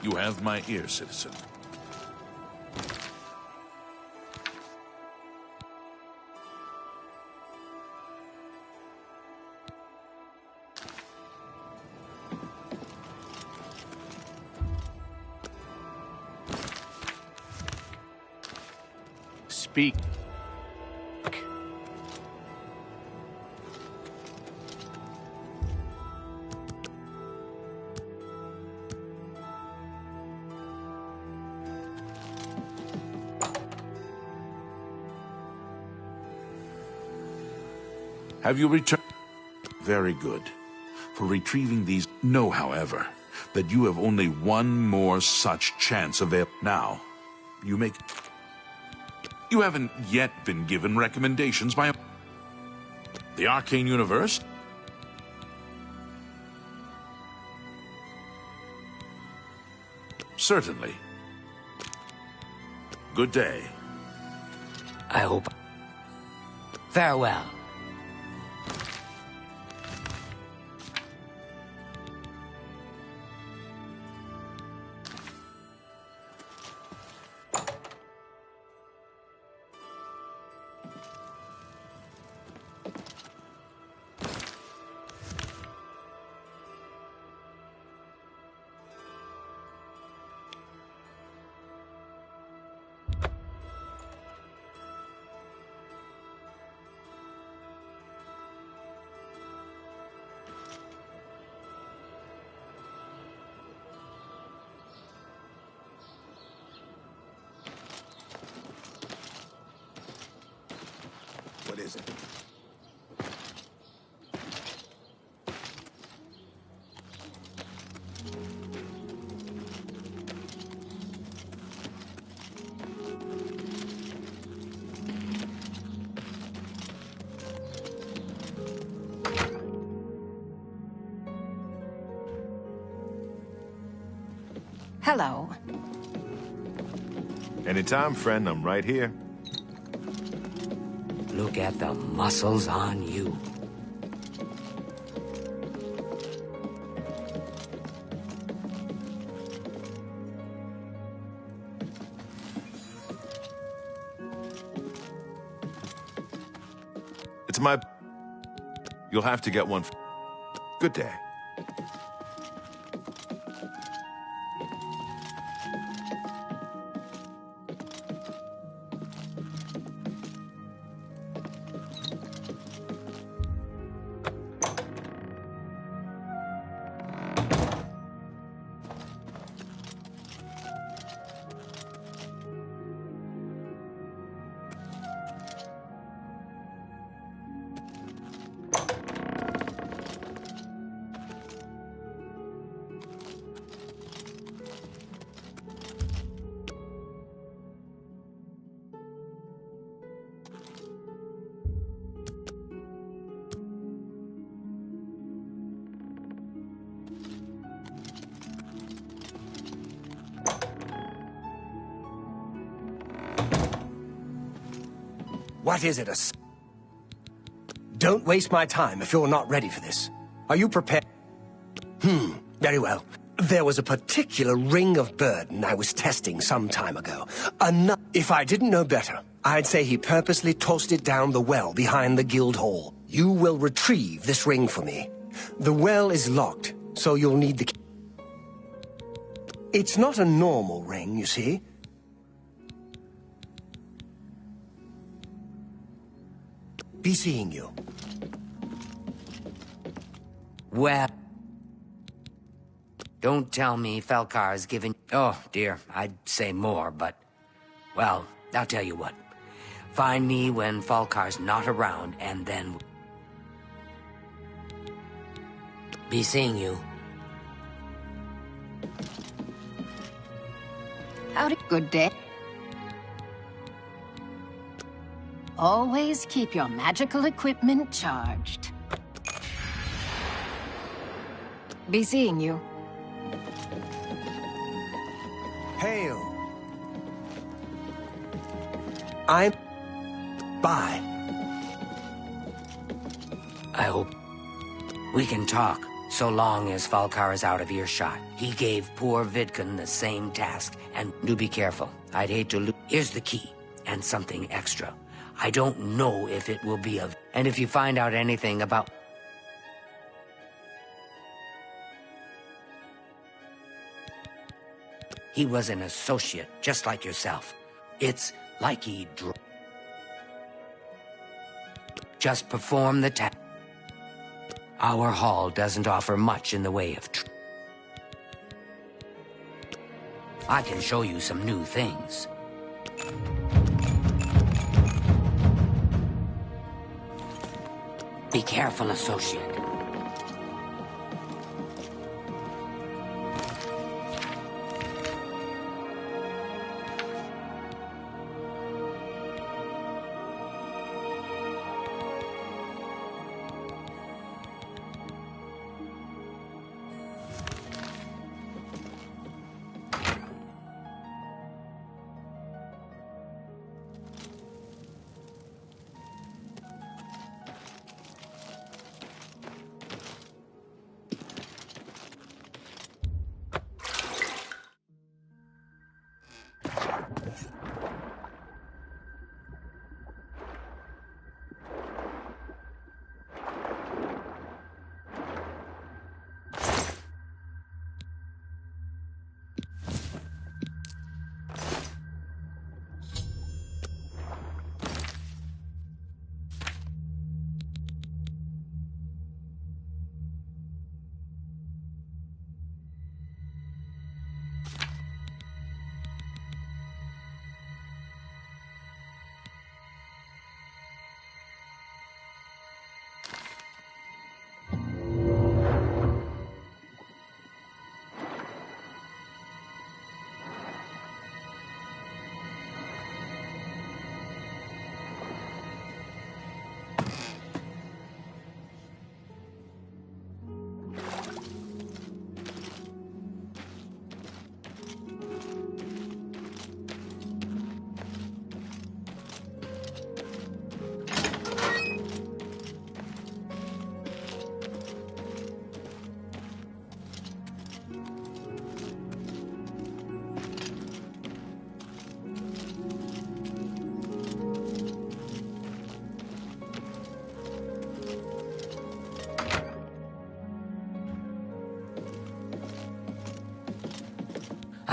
You have my ear, citizen. Speak. Have you returned? Very good. For retrieving these, know, however, that you have only one more such chance available. Now, you make... You haven't yet been given recommendations by the Arcane Universe? Certainly. Good day. I hope. Farewell. What is it? Hello. Anytime, friend. I'm right here. Look at the muscles on you. It's my... You'll have to get one. Good day. What is it, Don't waste my time if you're not ready for this. Are you prepared? Very well. There was a particular ring of burden I was testing some time ago. If I didn't know better, I'd say he purposely tossed it down the well behind the guild hall. You will retrieve this ring for me. The well is locked, so you'll need the key. It's not a normal ring, you see. Be seeing you. Well... Don't tell me Felkar's given... Oh, dear, I'd say more, but... Well, I'll tell you what. Find me when Falkar's not around, and then... Be seeing you. Howdy. Good day. Always keep your magical equipment charged. Be seeing you. Hail. I'm... Bye. I hope we can talk. So long as Falkar is out of earshot. He gave poor Vidkun the same task, and do be careful. I'd hate to lose. Here's the key, and something extra. I don't know if it will be of... And if you find out anything about... He was an associate, just like yourself. It's like he just perform the task. Our hall doesn't offer much in the way of I can show you some new things. Be careful, associate.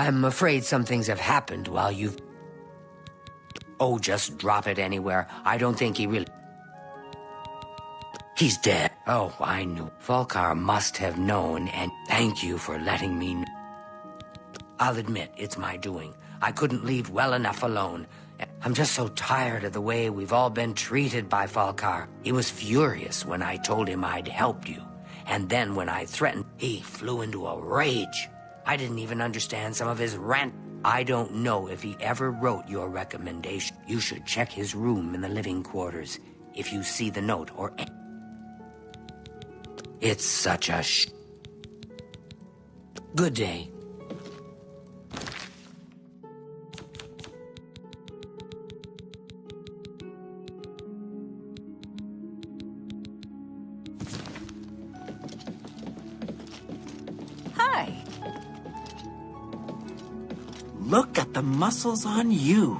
I'm afraid some things have happened while you've... Oh, just drop it anywhere. I don't think he really... He's dead. Oh, I knew. Falkar must have known, and thank you for letting me know. I'll admit, it's my doing. I couldn't leave well enough alone. I'm just so tired of the way we've all been treated by Falkar. He was furious when I told him I'd helped you. And then when I threatened, he flew into a rage. I didn't even understand some of his rant. I don't know if he ever wrote your recommendation. You should check his room in the living quarters. If you see the note or... It's such a Good day. Hi. Look at the muscles on you.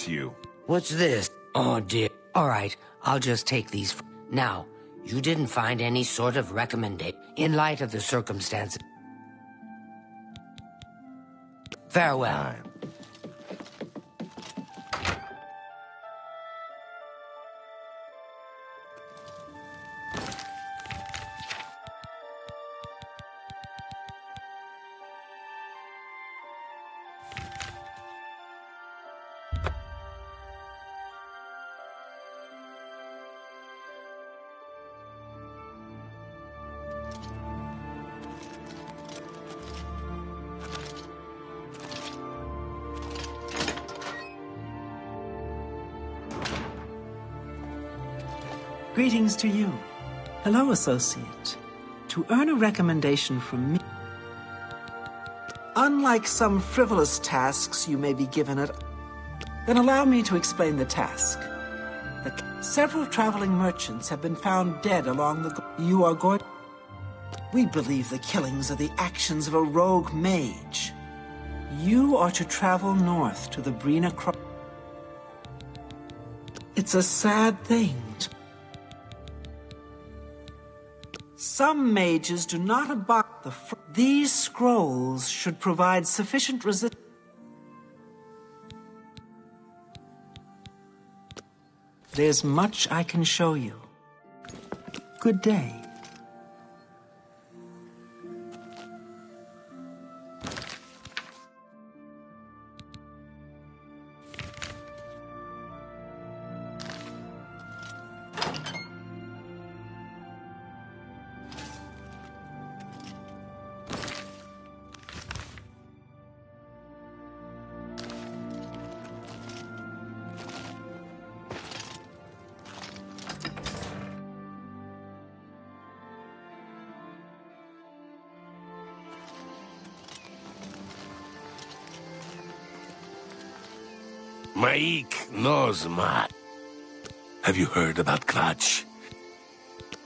it's you. What's this? Oh, dear. All right, I'll just take these. Now, you didn't find any sort of recommendation in light of the circumstances. Farewell. Fine. Greetings to you. Hello, associate. To earn a recommendation from me, unlike some frivolous tasks you may be given at, then allow me to explain the task. Several traveling merchants have been found dead along the... You are going... We believe the killings are the actions of a rogue mage. You are to travel north to the Brina Cross. It's a sad thing. Some mages do not abide these scrolls should provide sufficient resistance. There's much I can show you. Good day. Maik knows my. Have you heard about Clutch?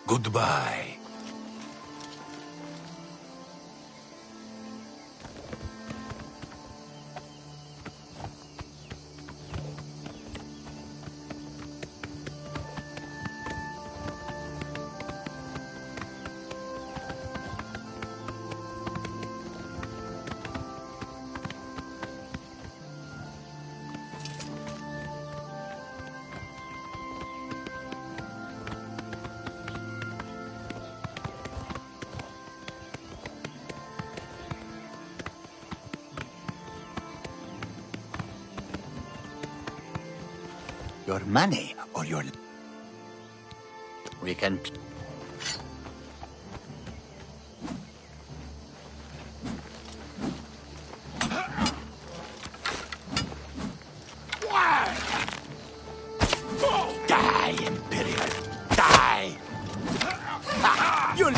Goodbye. Your money or your... We can... Die, Imperial! Die! You'll...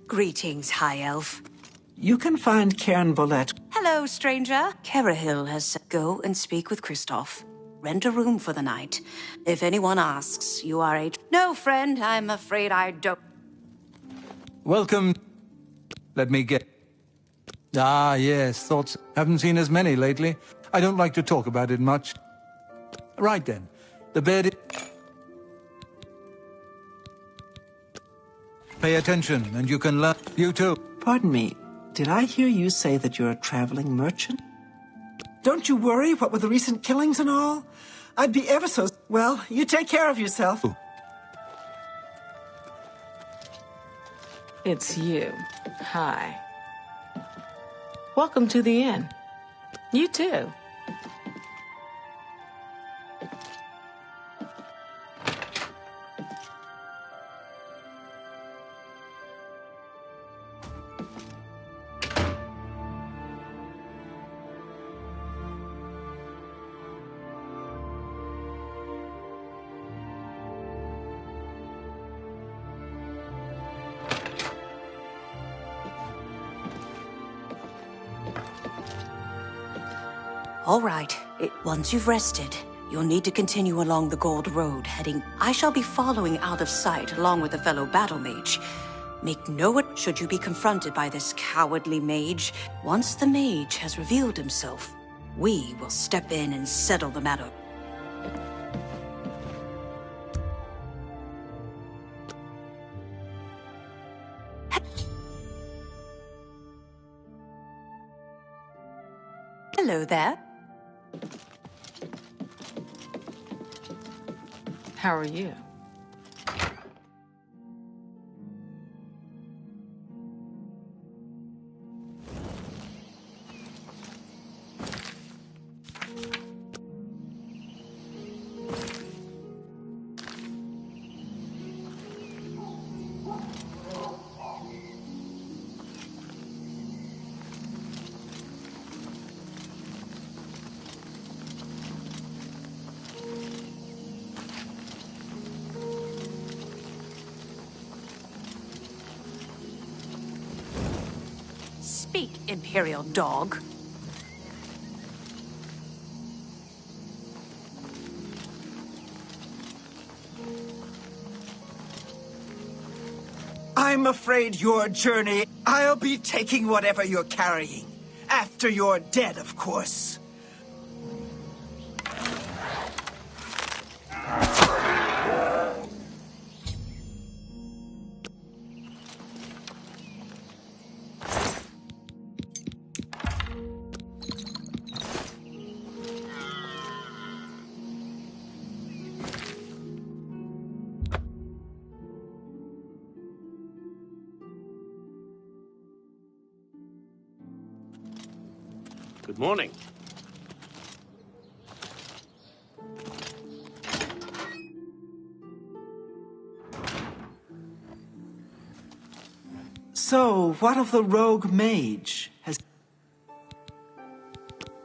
Greetings, High Elf. You can find Cairn Bolette. Hello, stranger. Kerahil has said go and speak with Kristoff. Rent a room for the night. If anyone asks, you are a... No, friend, I'm afraid I don't... Welcome. Let me get... Ah, yes, thoughts. Haven't seen as many lately. I don't like to talk about it much. Right then. The bed... Pay attention, and you can learn. You too. Pardon me, did I hear you say that you're a traveling merchant? Don't you worry, what with the recent killings and all? I'd be ever so... Well, you take care of yourself. Ooh. It's you. Hi. Welcome to the inn. You too. All right. Once you've rested, you'll need to continue along the Gold Road, heading... I shall be following out of sight, along with a fellow battle mage. Make no... should you be confronted by this cowardly mage. Once the mage has revealed himself, we will step in and settle the matter. Hello there. How are you? Speak, Imperial dog. I'm afraid your journey... I'll be taking whatever you're carrying. After you're dead, of course. Good morning. So, what of the rogue mage?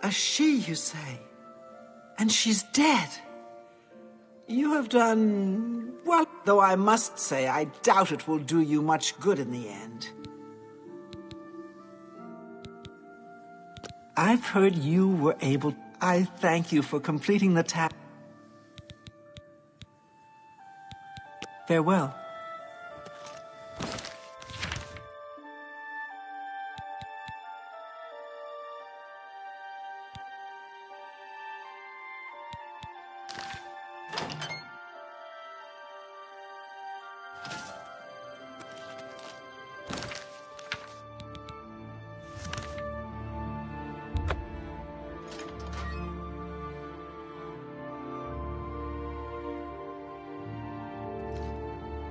A she, you say? And she's dead? You have done... well, though I must say, I doubt it will do you much good in the end. I've heard you were able... I thank you for completing the task. Farewell.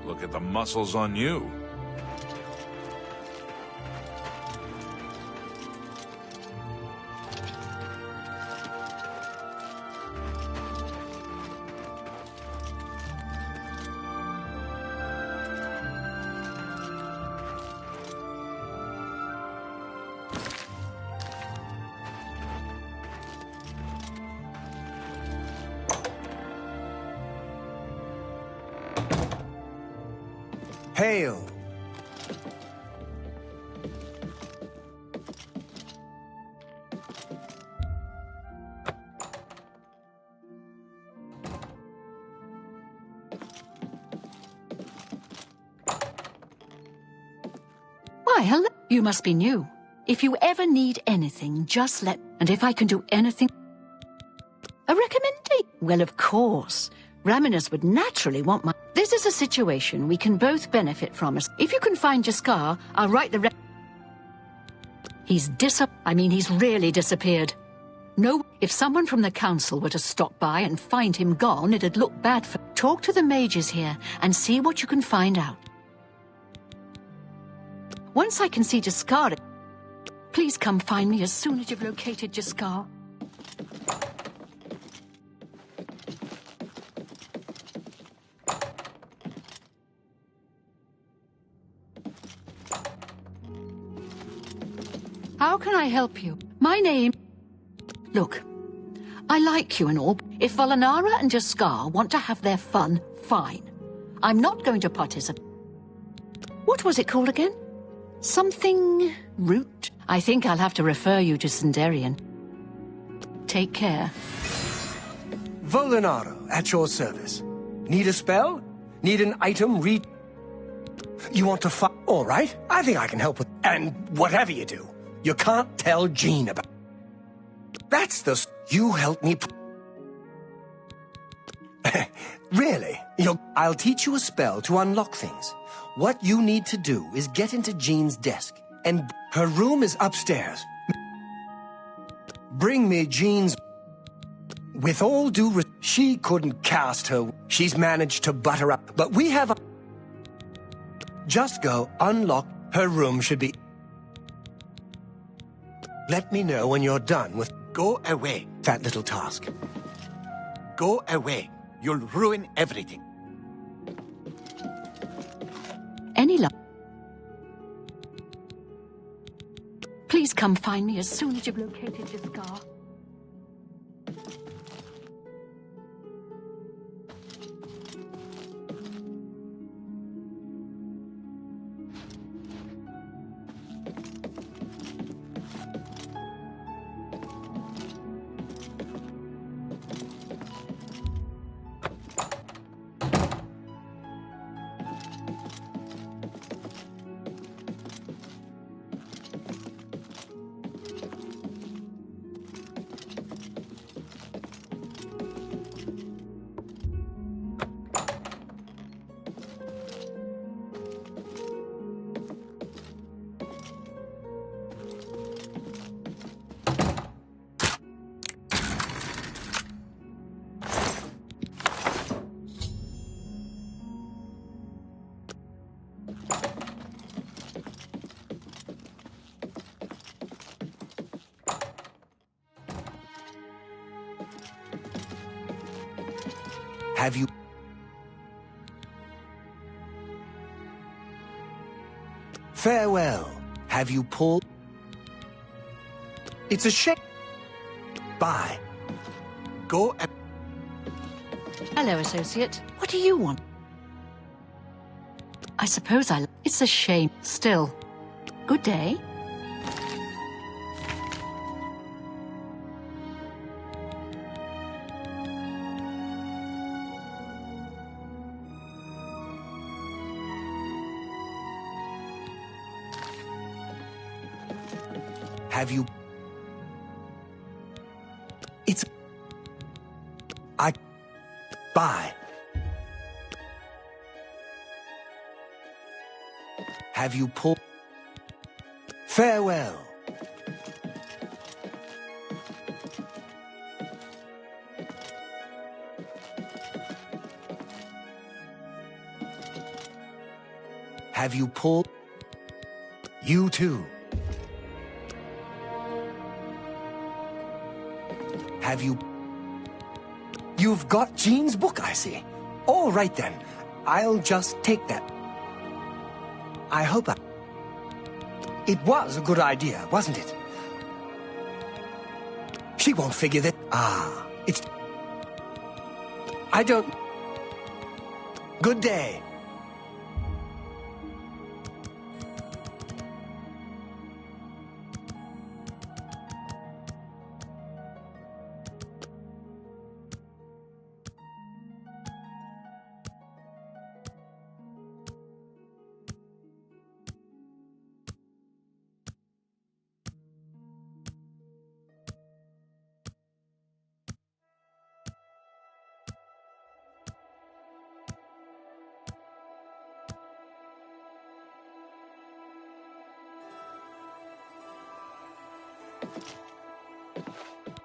Look at the muscles on you. Hail! Why, hello. You must be new. If you ever need anything, just let... And if I can do anything... A recommendation? Well, of course. Raminus would naturally want my... This is a situation we can both benefit from. If you can find Jaskar, I'll write the He's he's really disappeared. No, if someone from the council were to stop by and find him gone, it'd look bad for... Talk to the mages here and see what you can find out. Once I can see Jaskar, please come find me as soon as you've located Jaskar. How can I help you? My name... Look, I like you and all. If Volanara and Jaskar want to have their fun, fine. I'm not going to participate. What was it called again? Something... Root? I think I'll have to refer you to Sindarian. Take care. Volinaro, at your service. Need a spell? Need an item You want to fight? All right, I think I can help with... And whatever you do, you can't tell Jean about... That's the... You help me... Really? I'll teach you a spell to unlock things. What you need to do is get into Jean's desk, and her room is upstairs. Bring me Jean's... With all due she couldn't cast her... She's managed to butter up, but we have a... Just go, unlock, her room should be... Let me know when you're done with... Go away. That little task. Go away. You'll ruin everything. Any luck? Please come find me as soon as you've located your scar. Have you... Farewell. Have you pulled... It's a shame. Bye. Go and... Hello, associate. What do you want? I suppose It's a shame. Still. Good day. Have you... It's... Bye. Have you pulled... Farewell. Have you pulled... You too. Have you... You've got Jean's book, I see. All right, then. I'll just take that. I hope I... It was a good idea, wasn't it? She won't figure that... it's... I don't... Good day.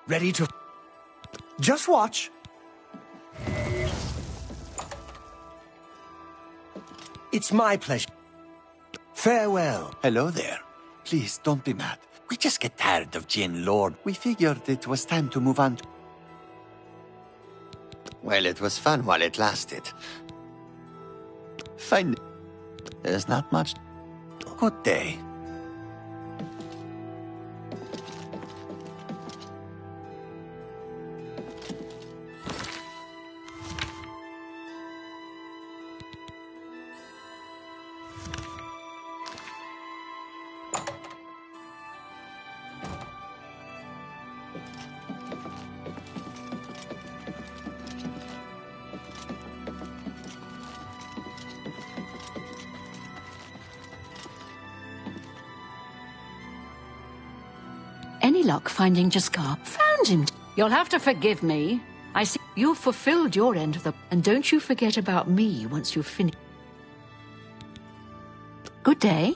Ready to... Just watch. It's my pleasure. Farewell. Hello there. Please, don't be mad. We just get tired of Jean Lord. We figured it was time to move on. Well, it was fun while it lasted. Fine. There's not much. Good day. luck finding Jaskar. Found him. You'll have to forgive me. I see you've fulfilled your end of the... And don't you forget about me once you've finished. Good day.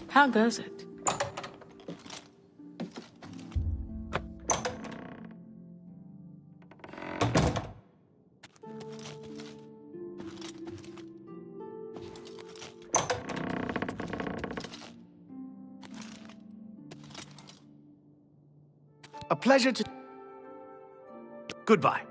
How goes it? A pleasure to... Goodbye.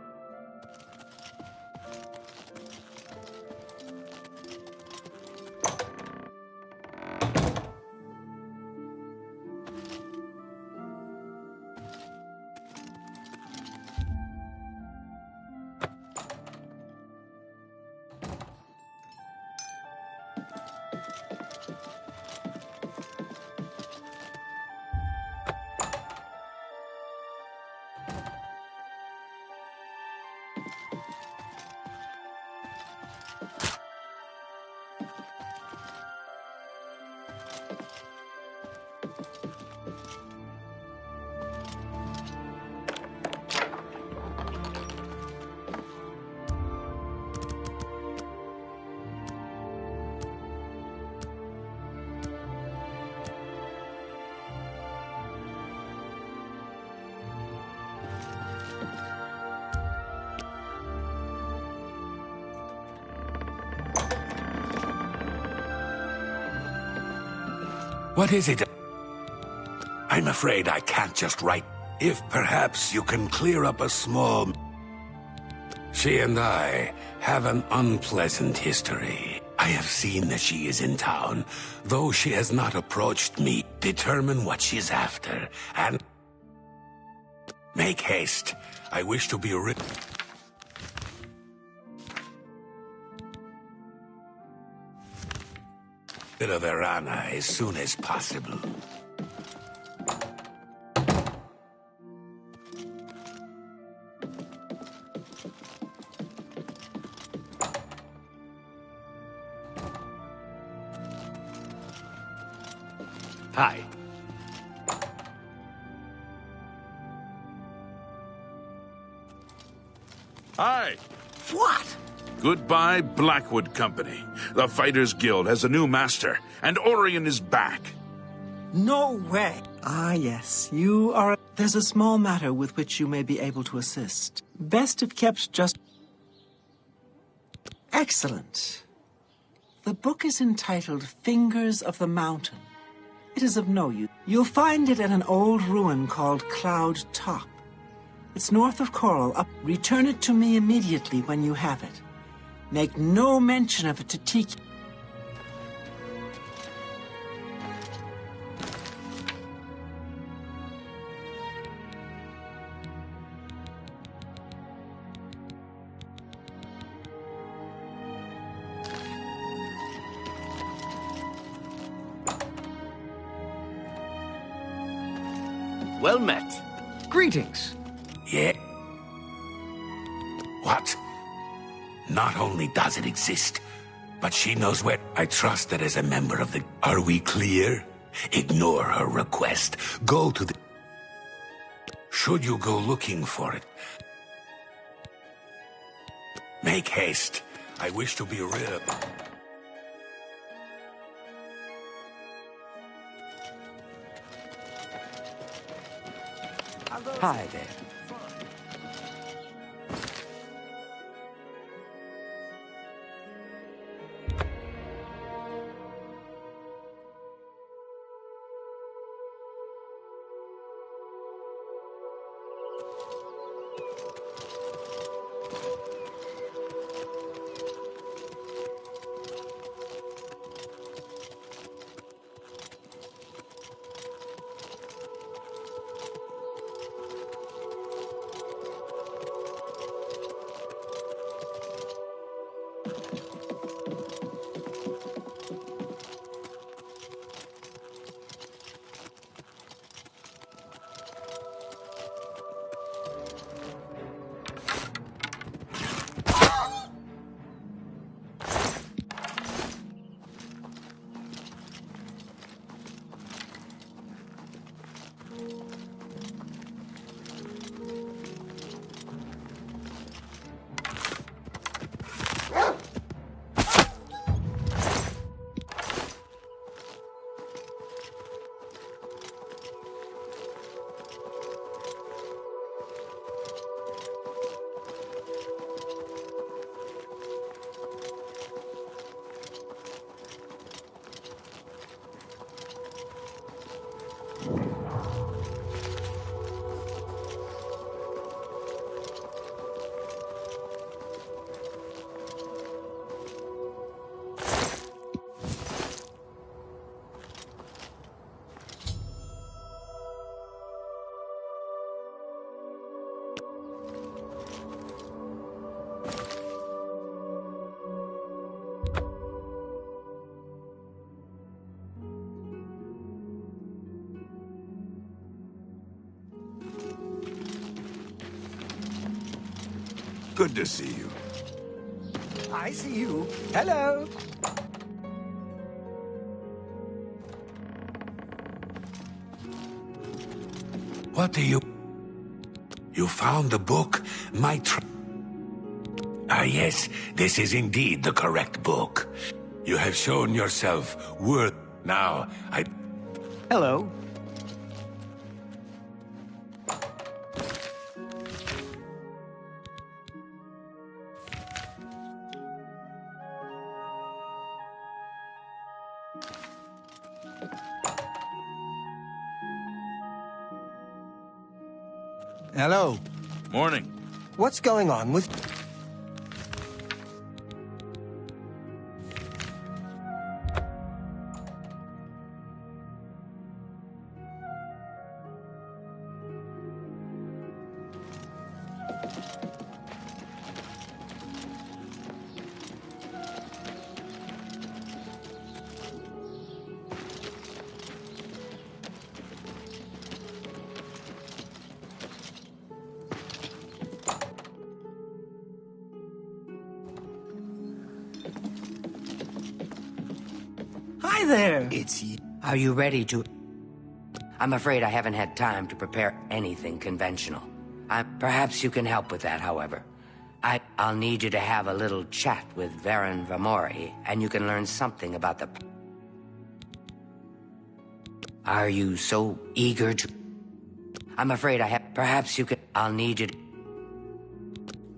What is it? I'm afraid I can't just write. If perhaps you can clear up a small... She and I have an unpleasant history. I have seen that she is in town, though she has not approached me. Determine what she's after, and... Make haste. I wish to be rid... of Irana as soon as possible. Hi. Hi. What? Goodbye, Blackwood Company. The Fighters Guild has a new master, and Orion is back. No way. Ah, yes. You are... There's a small matter with which you may be able to assist. Best if kept just... Excellent. The book is entitled Fingers of the Mountain. It is of no use. You'll find it at an old ruin called Cloud Top. It's north of Coral. Return it to me immediately when you have it. Make no mention of it to Tiki. Well met. Greetings. Yeah. What? Not only does it exist, but she knows where... I trust that as a member of the... Are we clear? Ignore her request. Go to the... Should you go looking for it, make haste. I wish to be rid of... Hi there. Good to see you. I see you. Hello. What do you... You found the book? Yes, this is indeed the correct book. You have shown yourself worth... Now, Hello. Hello. Morning. What's going on with... Hi there. It's you. Are you ready to... I'm afraid I haven't had time to prepare anything conventional. Perhaps you can help with that, however. I'll need you to have a little chat with Varen Vamori, and you can learn something about the... Are you so eager to... I'm afraid Perhaps you can... I'll need you to...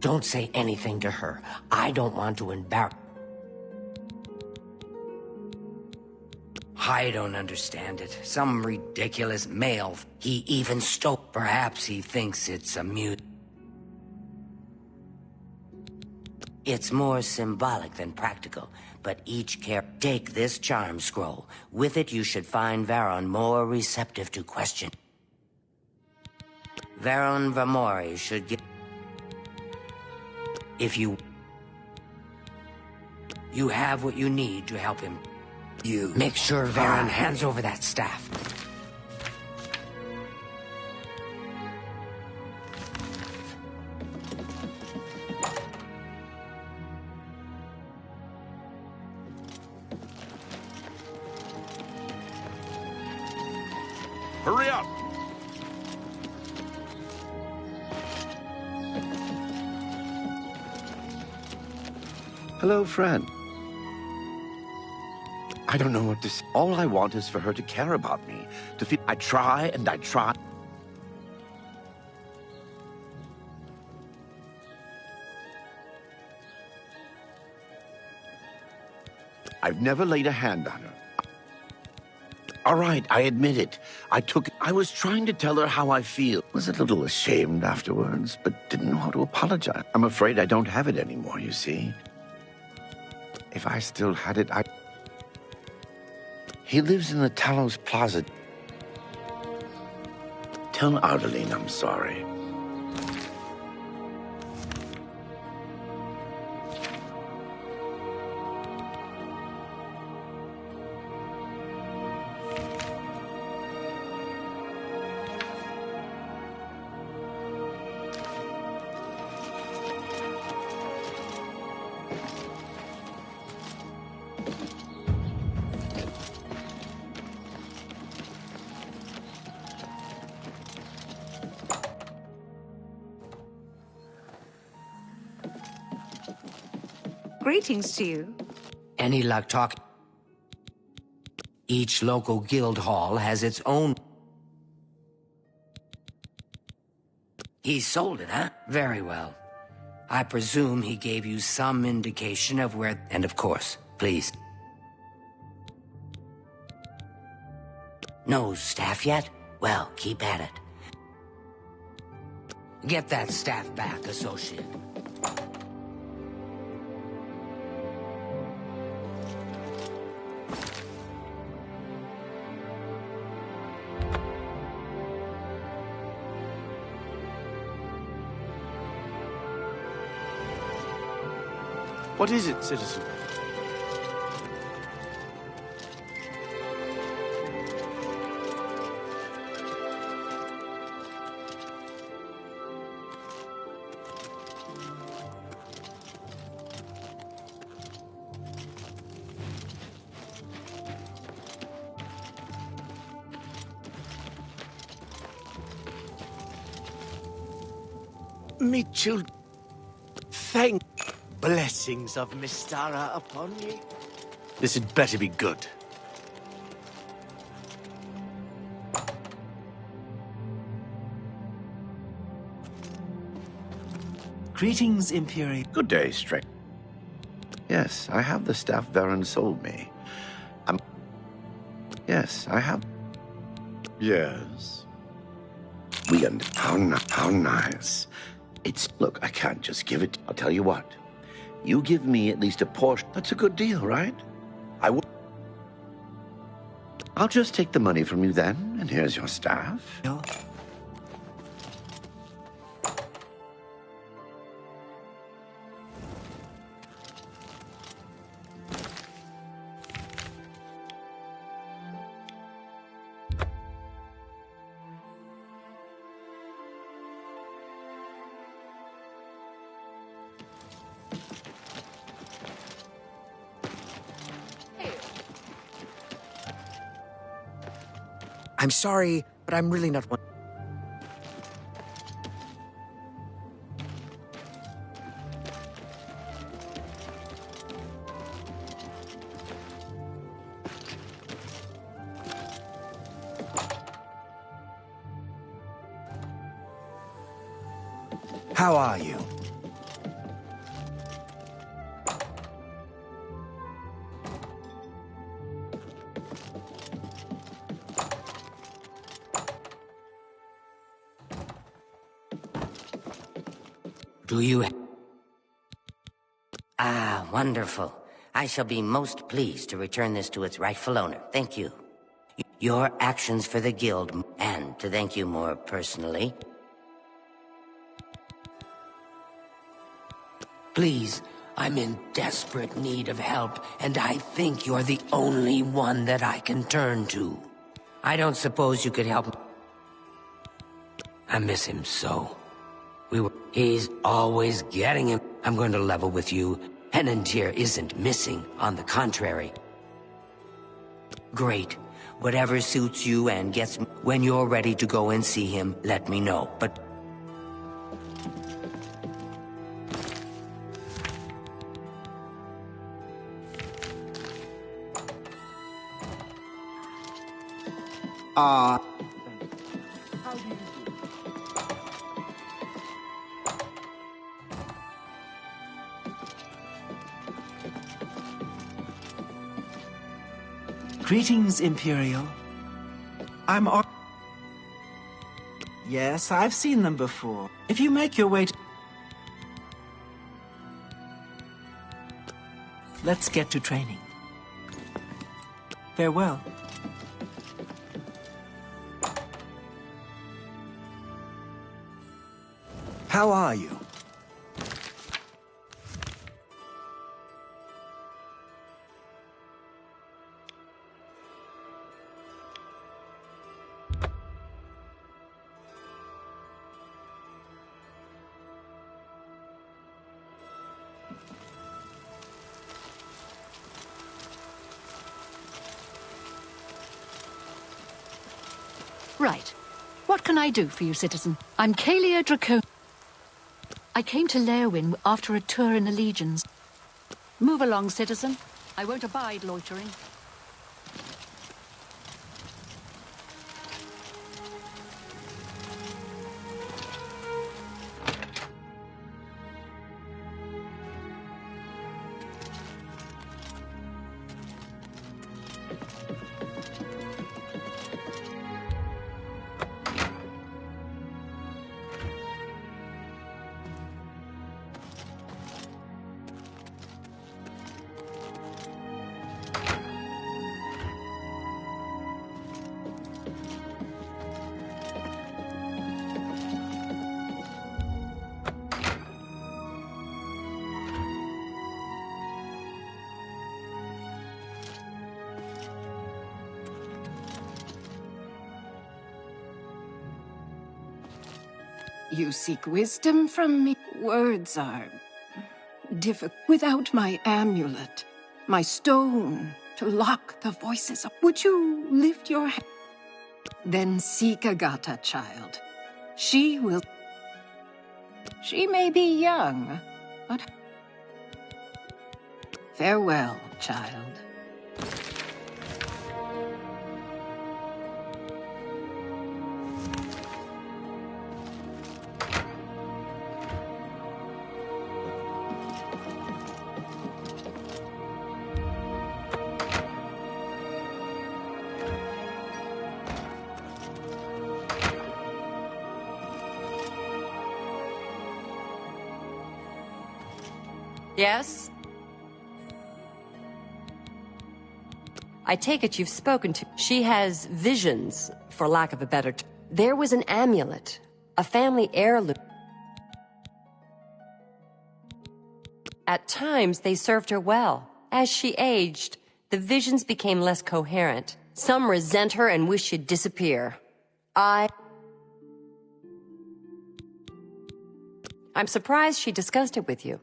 Don't say anything to her. I don't want to embarrass... I don't understand it. Some ridiculous male. He even stole... Perhaps he thinks it's amusing. It's more symbolic than practical, but each take this charm scroll. With it, you should find Varon more receptive to question. Varon Vamori should get... If you have what you need to help him. Make sure Varon hands over that staff. Hurry up! Hello, friend. I don't know what to say. All I want is for her to care about me. To feel I try and I try. I've never laid a hand on her. All right, I admit it. I was trying to tell her how I feel. Was a little ashamed afterwards, but didn't know how to apologize. I'm afraid I don't have it anymore, you see. If I still had it, He lives in the Talos Plaza. Tell Ardeline I'm sorry. Greetings to you. Any luck talking? Each local guild hall has its own... He sold it, huh? Very well. I presume he gave you some indication of where... And of course, please. No staff yet? Well, keep at it. Get that staff back, associate. What is it, citizen? Me children, thank blessings of Mystara upon ye. This had better be good. Greetings, Imperial. Good day, stranger. Yes, I have the staff Varen sold me. Yes, I have. Yes. How nice. Look, I can't just give it. I'll tell you what. You give me at least a portion. That's a good deal, right? I'll just take the money from you then, and here's your staff. I'm sorry, but I'm really not one. How are you? Do you... Ah, wonderful. I shall be most pleased to return this to its rightful owner. Thank you. Your actions for the guild, and to thank you more personally. Please, I'm in desperate need of help, and I think you're the only one that I can turn to. I don't suppose you could help me. I miss him so. He's always getting him. I'm going to level with you. Henantier isn't missing, on the contrary. Great. Whatever suits you and gets... When you're ready to go and see him, let me know. But... Greetings, Imperial. Yes, I've seen them before. If you make your way to... Let's get to training. Farewell. How are you? Right. What can I do for you, citizen? I'm Kalia Dracon. I came to Lerwin after a tour in the Legions. Move along, citizen. I won't abide loitering. You seek wisdom from me? Words are difficult. Without my amulet, my stone to lock the voices up, would you lift your hand? Then seek Agata, child. She will... She may be young, but... Farewell, child. Yes? I take it you've spoken to... She has visions, for lack of a better term. There was an amulet, a family heirloom. At times, they served her well. As she aged, the visions became less coherent. Some resent her and wish she'd disappear. I'm surprised she discussed it with you.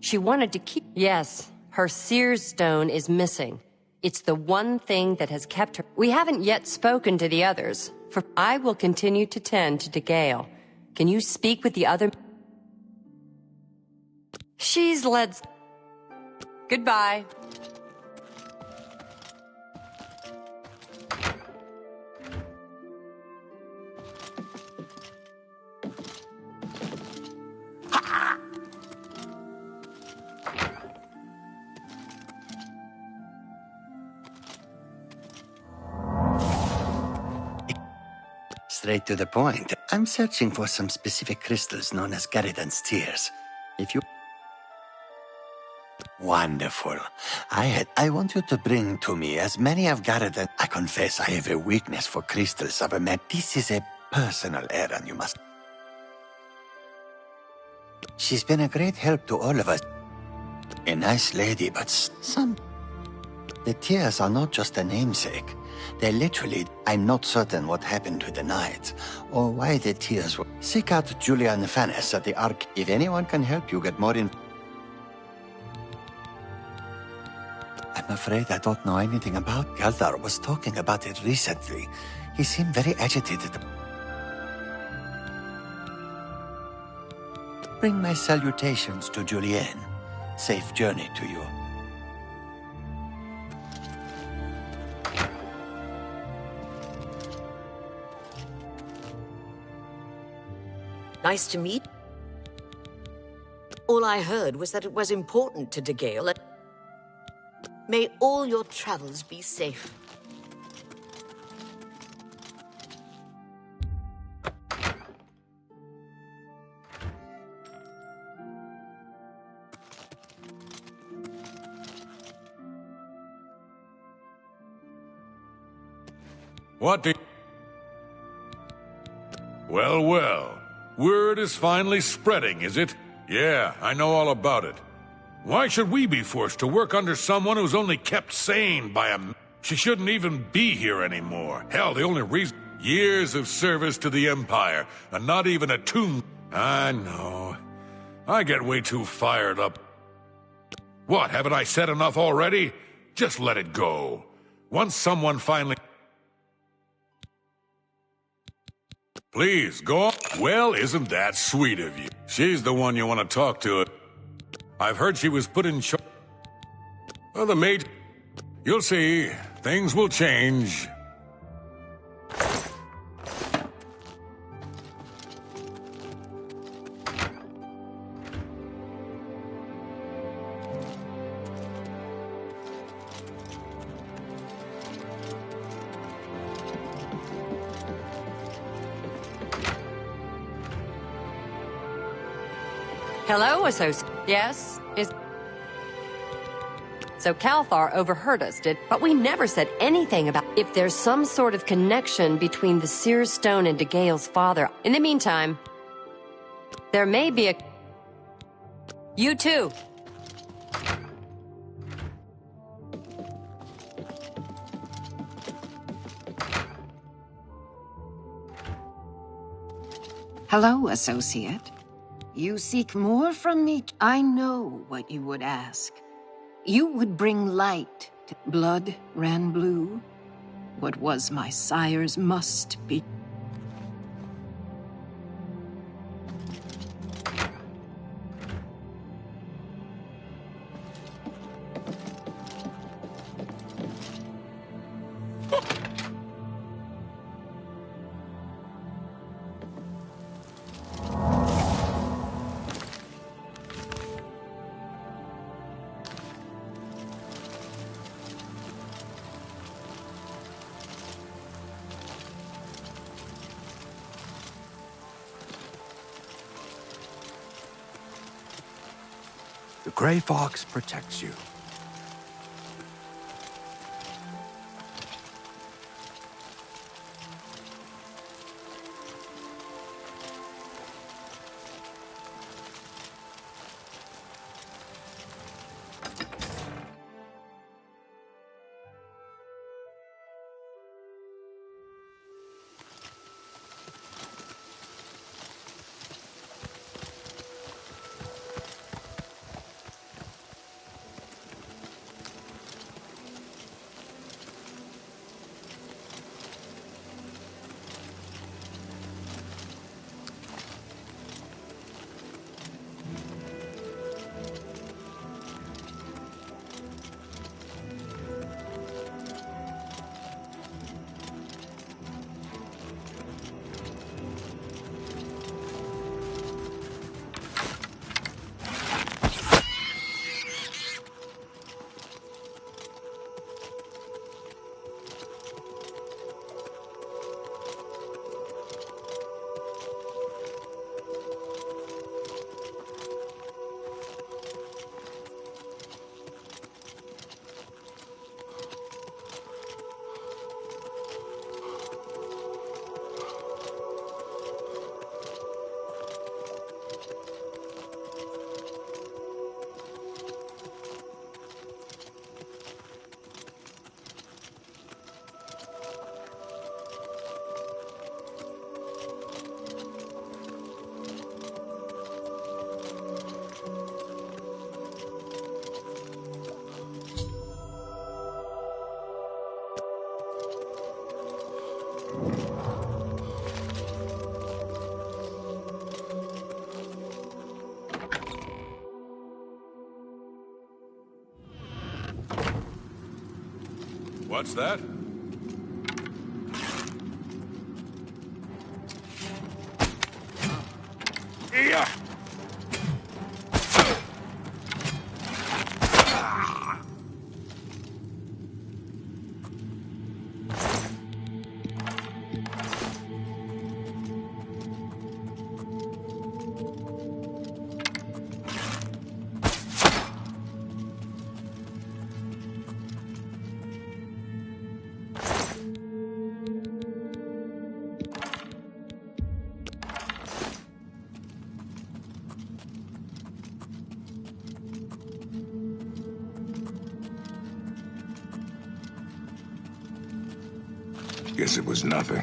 She wanted to keep... Yes, her Seer's Stone is missing. It's the one thing that has kept her... We haven't yet spoken to the others, for I will continue to tend to Gale. Can you speak with the other... She's led... Goodbye. Straight to the point. I'm searching for some specific crystals known as Garidan's Tears. If you... Wonderful. I want you to bring to me as many of Garidan... I confess I have a weakness for crystals of a man. This is a personal errand you must... She's been a great help to all of us. A nice lady, but some... The tears are not just a namesake. They literally... I'm not certain what happened to the night, or why the tears were... Seek out Julian Fannis at the Ark. If anyone can help you get more in... I'm afraid I don't know anything about... Galdar was talking about it recently. He seemed very agitated. Bring my salutations to Julian. Safe journey to you. Nice to meet. All I heard was that it was important to De Gale. May all your travels be safe. What the... Well, well. Word is finally spreading, is it? Yeah, I know all about it. Why should we be forced to work under someone who's only kept sane by a... She shouldn't even be here anymore. Hell, the only reason... Years of service to the Empire, and not even a tomb... I know. I get way too fired up. What, haven't I said enough already? Just let it go. Once someone finally... Please, go on. Well, isn't that sweet of you? She's the one you want to talk to. I've heard she was put in charge. Well, the mate... You'll see. Things will change. Hello, associate. Yes? So Calthar overheard us, But we never said anything about... If there's some sort of connection between the Seer's Stone and De Gale's father. In the meantime, there may be a... You too. Hello, associate. You seek more from me? I know what you would ask. You would bring light. Blood ran blue. What was my sire's must be. Gray Fox protects you. What's that? Yeah. Guess it was nothing.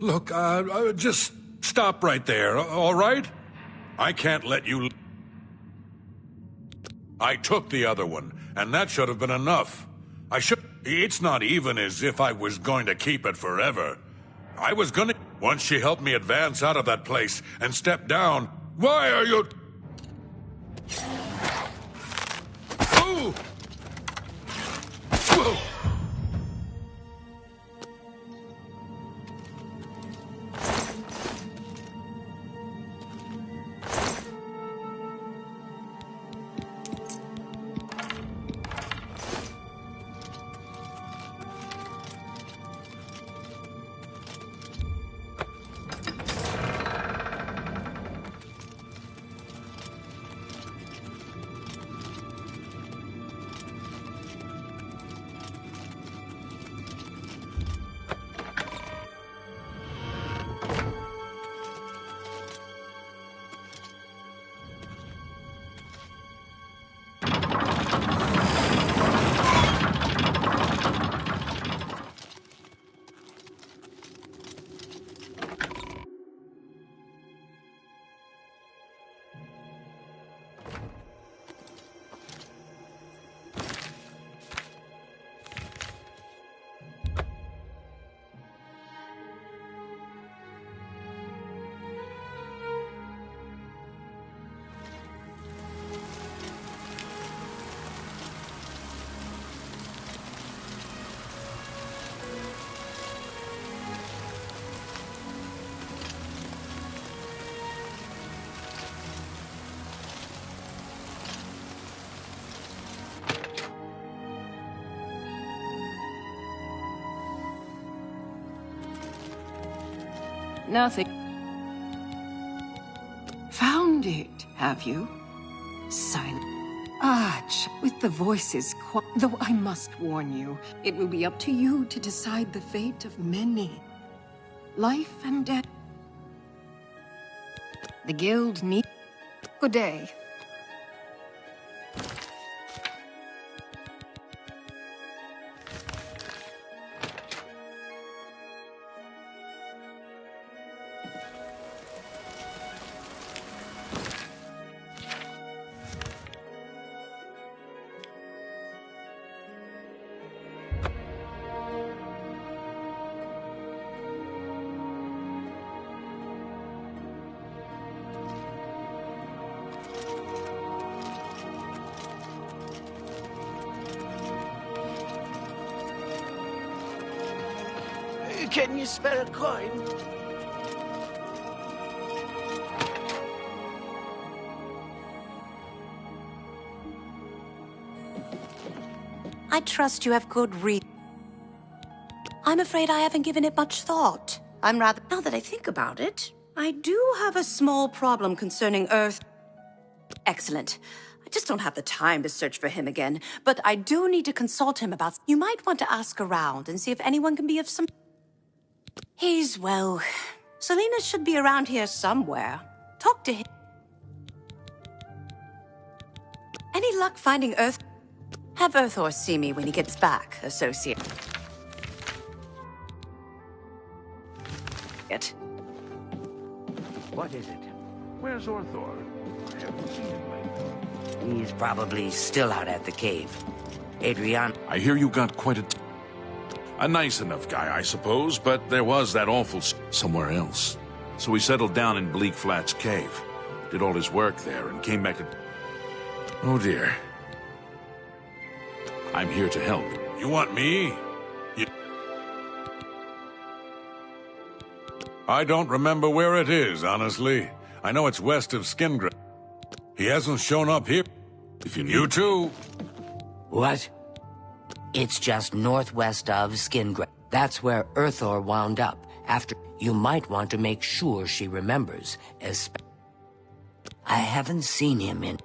Look, just stop right there, all right? I can't let you... I took the other one, and that should have been enough. It's not even as if I was going to keep it forever. I was gonna... Once she helped me advance out of that place and step down, why are you... Ooh! Whoa! Nothing. Found it, have you? Silent. With the voices though I must warn you, it will be up to you to decide the fate of many. Life and death. The guild need... Good day. Can you spare a coin? I trust you have good reason. I'm afraid I haven't given it much thought. Now that I think about it, I do have a small problem concerning Earth. Excellent. I just don't have the time to search for him again, but I do need to consult him about... You might want to ask around and see if anyone can be of some... well... Selena should be around here somewhere. Talk to him. Any luck finding Earth? Have Earthor see me when he gets back, associate. What is it? Where's Orthor? I haven't seen him lately. He's probably still out at the cave. Adrian... I hear you got quite a nice enough guy, I suppose, but there was that awful somewhere else. So he settled down in Bleak Flats Cave, did all his work there, and came back to... Oh, dear. I'm here to help. You want me? I don't remember where it is, honestly. I know it's west of Skindra. He hasn't shown up here. If you need... You too. What? It's just northwest of Skindra. That's where Earthor wound up. After... You might want to make sure she remembers. I haven't seen him in...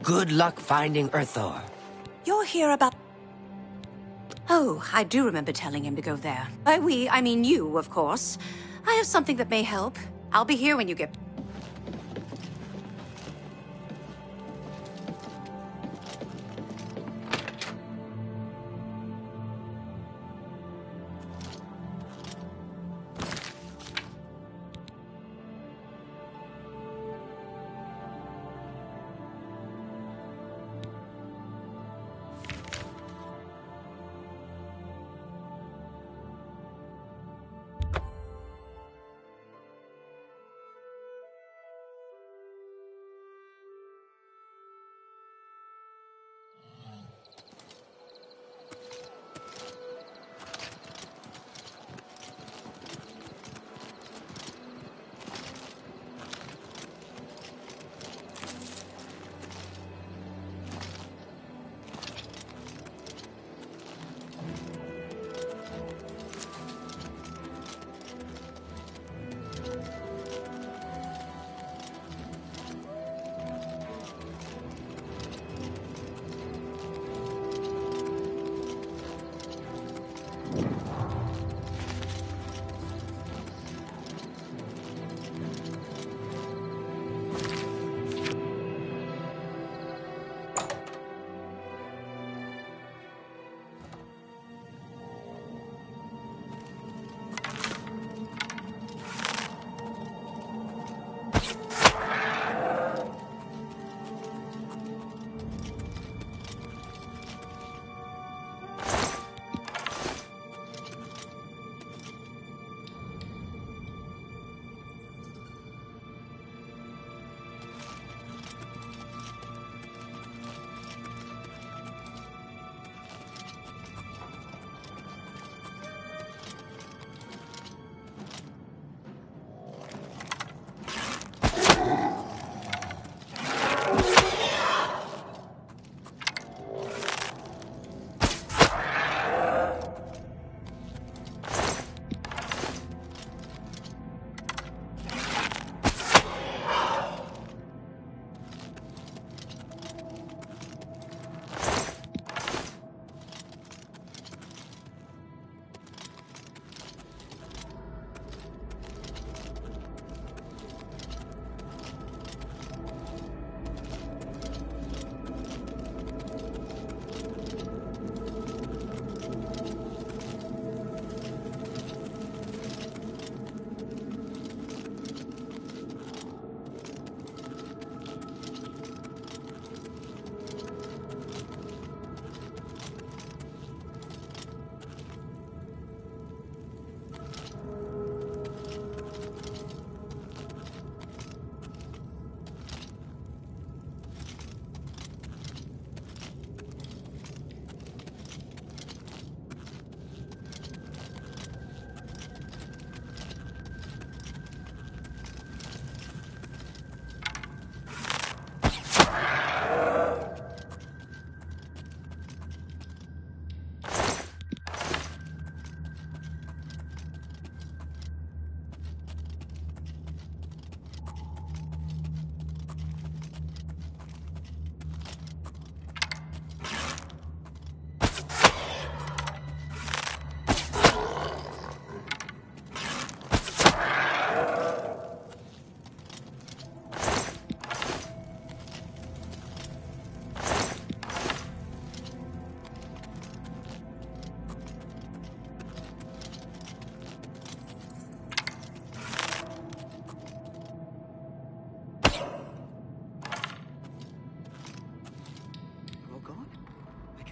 Good luck finding Earthor. You're here about... Oh, I do remember telling him to go there. By we, I mean you, of course. I have something that may help. I'll be here when you get...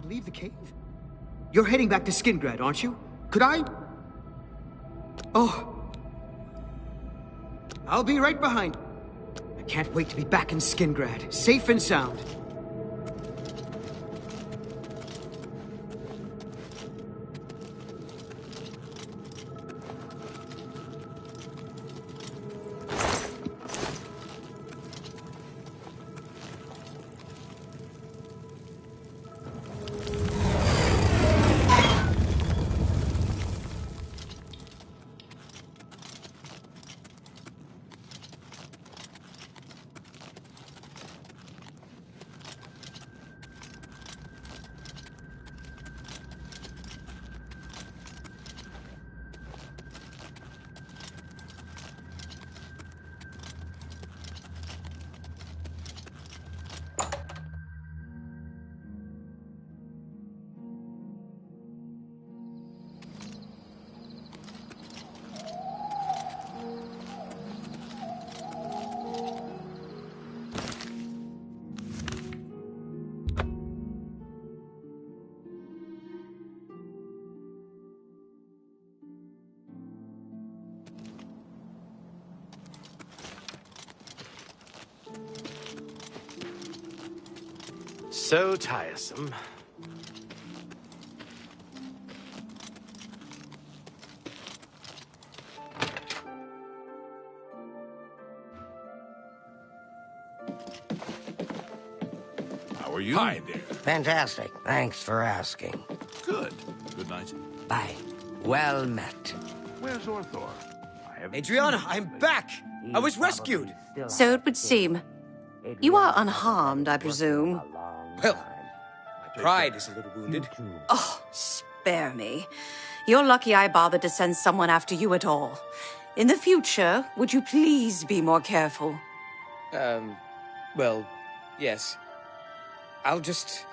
can leave the cave. You're heading back to Skingrad, aren't you? Could I? Oh. I'll be right behind. I can't wait to be back in Skingrad, safe and sound. So tiresome. How are you? Hi there. Fantastic. Thanks for asking. Good. Good night. Bye. Well met. Where's Orthor? Adriana, I'm back! I was rescued! So it would seem. You are unharmed, I presume. Well, my pride is a little wounded. Oh, spare me. You're lucky I bothered to send someone after you at all. In the future, would you please be more careful? Well, yes. I'll just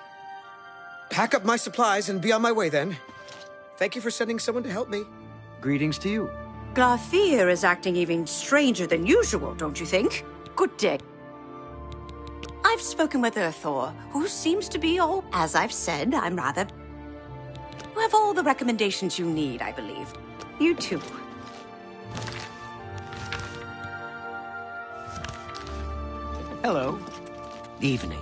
pack up my supplies and be on my way then. Thank you for sending someone to help me. Greetings to you. Glarthir is acting even stranger than usual, don't you think? Good day. I've spoken with Urthor, who seems to be all... As I've said, I'm rather... You have all the recommendations you need, I believe. You too. Hello. Evening.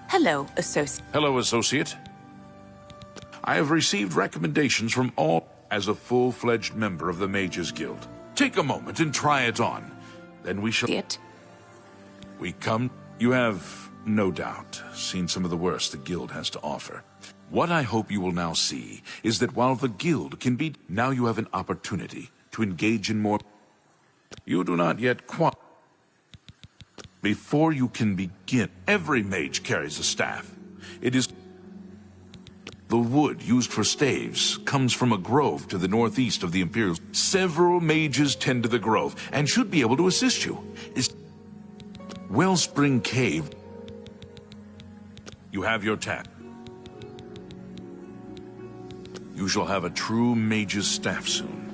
Hello, associate. Hello, associate. I have received recommendations from all as a full-fledged member of the Mages Guild. Take a moment and try it on. Then we shall... We come... You have, no doubt, seen some of the worst the Guild has to offer. What I hope you will now see is that while the Guild can be... Now you have an opportunity to engage in more... You do not yet Before you can begin, every mage carries a staff. It is... The wood used for staves comes from a grove to the northeast of the Imperial. Several mages tend to the grove and should be able to assist you. Is Wellspring Cave. You have your tap. You shall have a true mage's staff soon.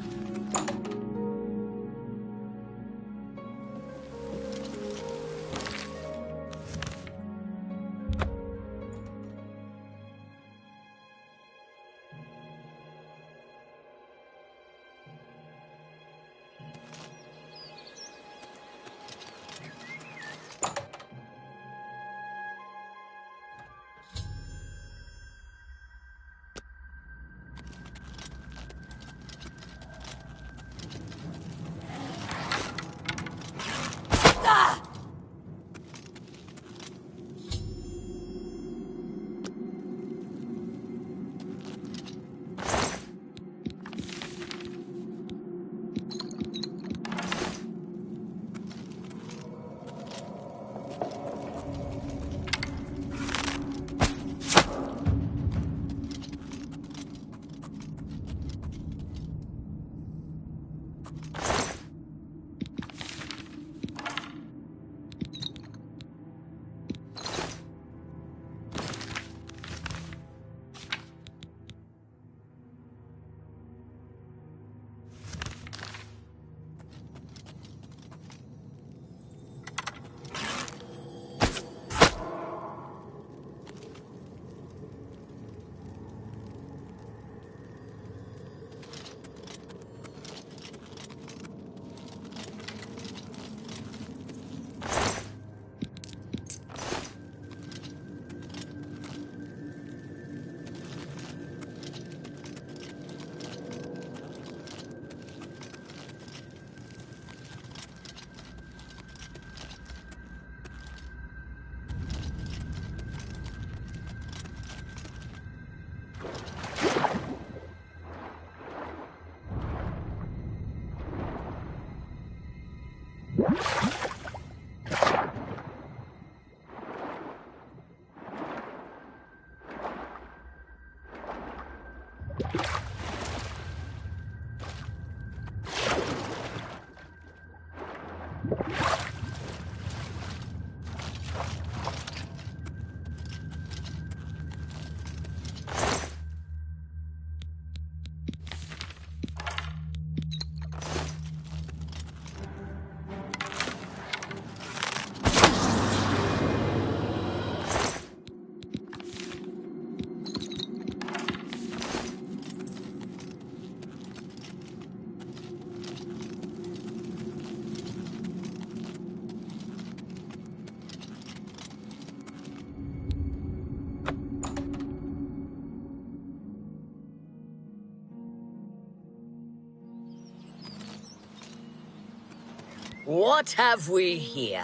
What have we here?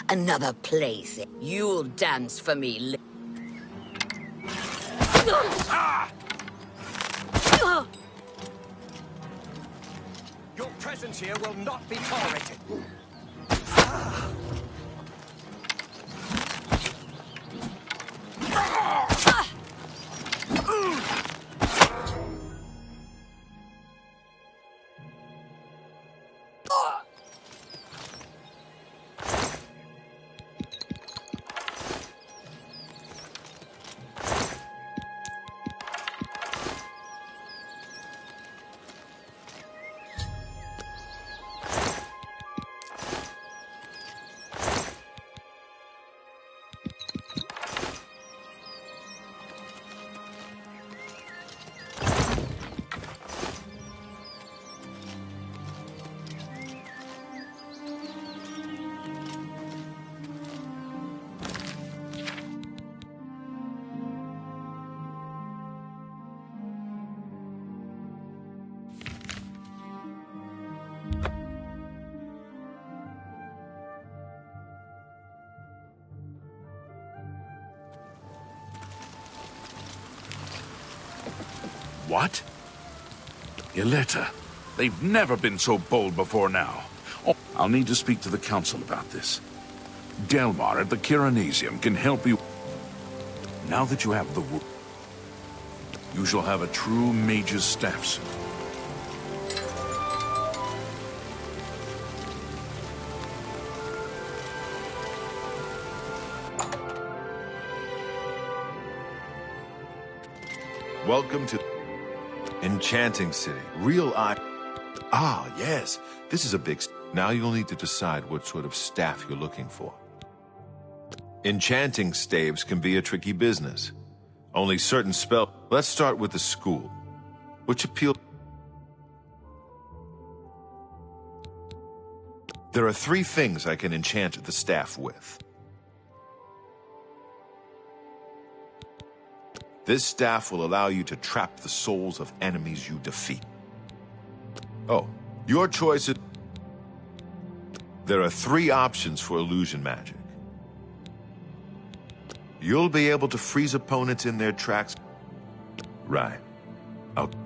Another place. You'll dance for me. Your presence here will not be tolerated. What? Yoletta, they've never been so bold before now. Oh, I'll need to speak to the council about this. Delmar at the Kiranesium can help you. Now that you have the wood, you shall have a true mage's staff soon. Welcome to Enchanting City. Real eye. Ah, yes. This is a big... Now you'll need to decide what sort of staff you're looking for. Enchanting staves can be a tricky business. Only certain spell... Let's start with the school. Which appeal... There are 3 things I can enchant the staff with. This staff will allow you to trap the souls of enemies you defeat. Oh, your choice is... There are 3 options for illusion magic. You'll be able to freeze opponents in their tracks. Right. Okay.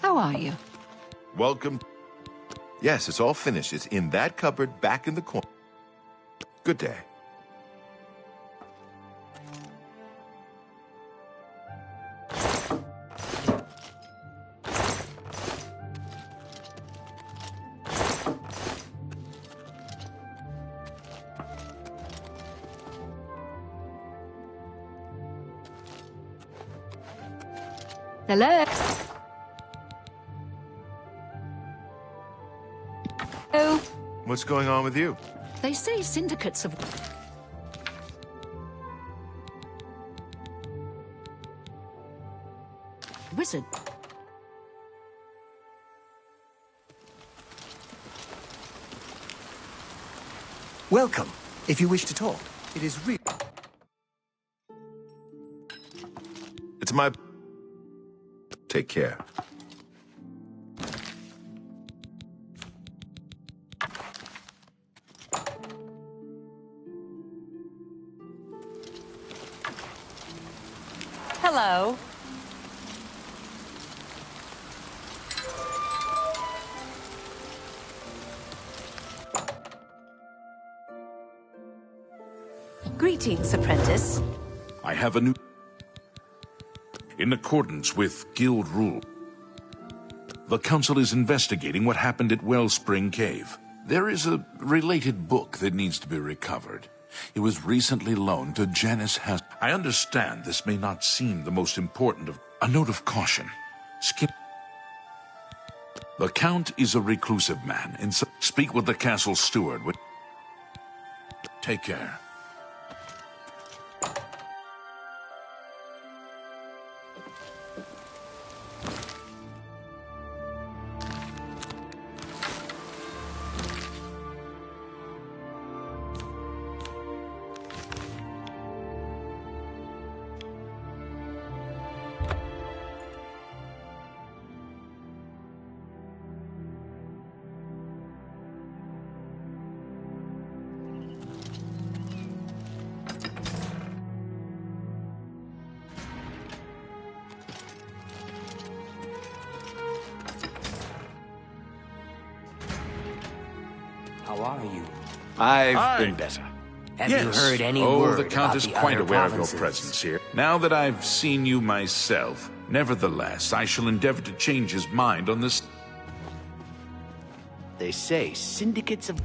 How are you? Welcome. Yes, it's all finished. It's in that cupboard back in the corner. Good day. Hello? Oh. What's going on with you? They say syndicates of... Wizard. Welcome. If you wish to talk, it is real. It's my... Take care. Hello. Greetings, apprentice. I have a new... In accordance with guild rule, the council is investigating what happened at Wellspring Cave. There is a related book that needs to be recovered. It was recently loaned to Janice Has. I understand this may not seem the most important of... A note of caution. Skip. The Count is a reclusive man, and so speak with the castle steward. Take care. How are you? I've been better. Have you heard any word the Count about is the quite other aware of your provinces? presence here. Now that I've seen you myself, nevertheless, I shall endeavor to change his mind on this. They say syndicates of...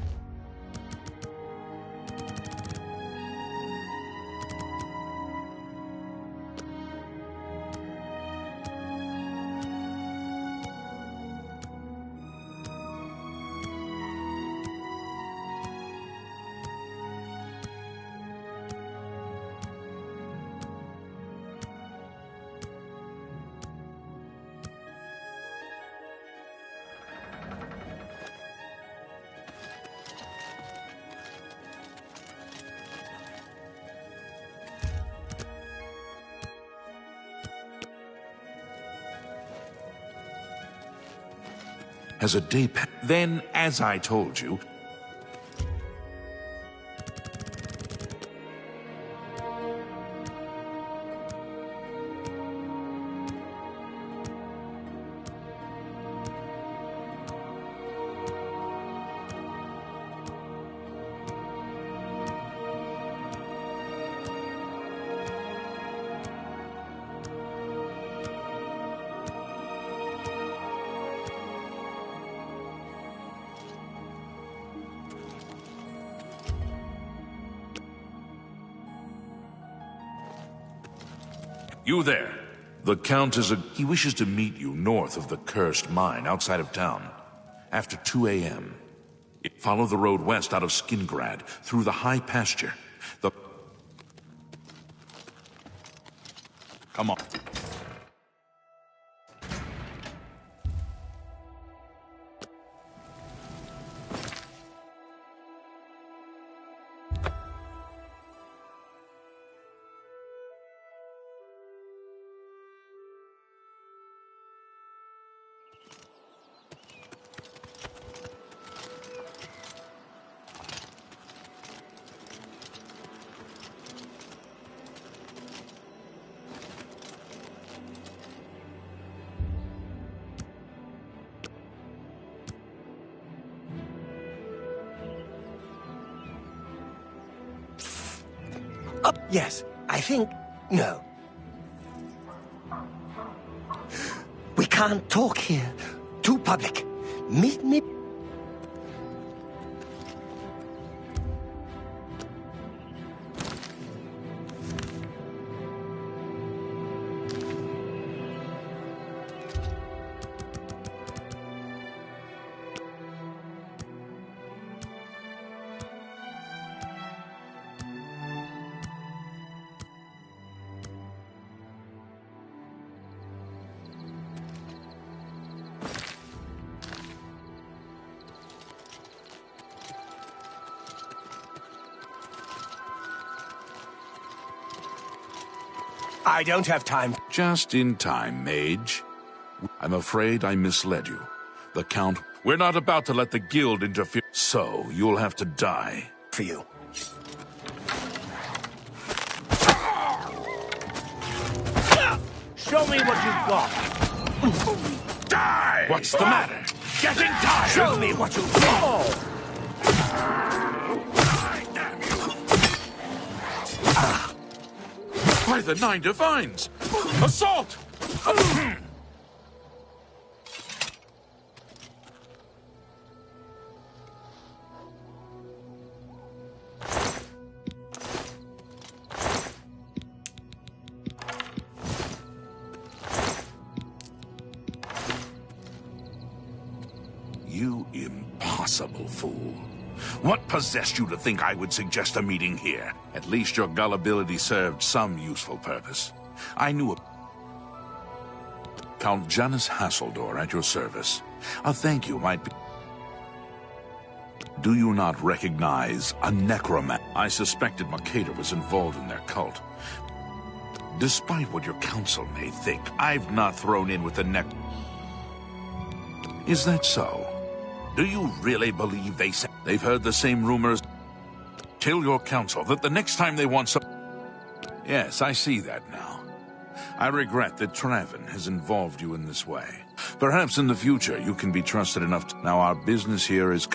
Has a day then, as I told you, you there. The Count is he wishes to meet you north of the cursed mine outside of town. After 2 a.m. Follow the road west out of Skingrad, through the high pasture. Come on. Yes, I think... No. We can't talk here. Too public. Meet me... I don't have time. Just in time, mage. I'm afraid I misled you. The Count... We're not about to let the Guild interfere, so you'll have to die. For you. Show me what you've got. Die! What's the matter? Getting tired? Show me what you've got. By the Nine Divines! Assault! You impossible fool. What possessed you to think I would suggest a meeting here? At least your gullibility served some useful purpose. I knew Count Janus Hasseldor at your service. A thank you might be... Do you not recognize a necromancer? I suspected Mercator was involved in their cult. Despite what your council may think, I've not thrown in with the nec... Is that so? Do you really believe they say... They've heard the same rumors? Tell your council that the next time they want some... Yes, I see that now. I regret that Traven has involved you in this way. Perhaps in the future you can be trusted enough to... Now our business here is...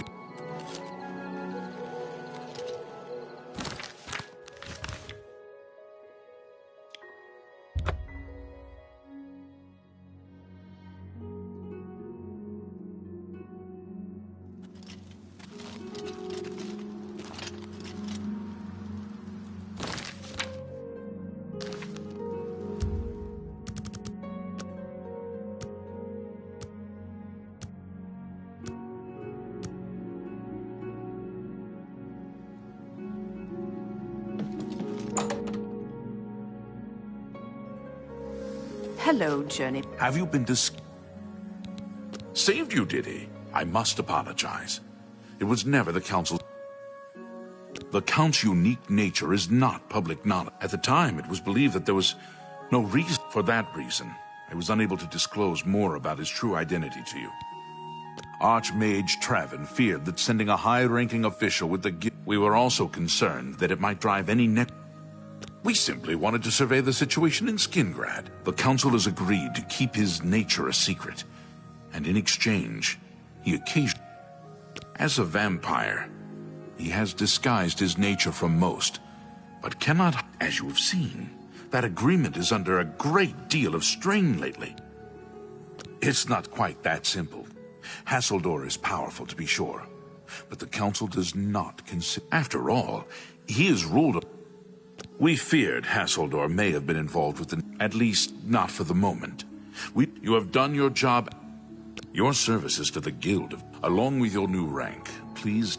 Hello, Journey. Have you been Saved you, did he? I must apologize. It was never the Council. The Count's unique nature is not public knowledge. At the time, it was believed that there was no reason. For that reason, I was unable to disclose more about his true identity to you. Archmage Traven feared that sending a high-ranking official with the Guild... We were also concerned that it might drive any We simply wanted to survey the situation in Skingrad. The Council has agreed to keep his nature a secret. And in exchange, he occasionally... As a vampire, he has disguised his nature from most, but cannot... As you have seen, that agreement is under a great deal of strain lately. It's not quite that simple. Hasseldor is powerful, to be sure, but the Council does not consider... After all, he is ruled... We feared Hasseldor may have been involved with the... At least, not for the moment. You have done your job. Your services to the Guild, along with your new rank, please...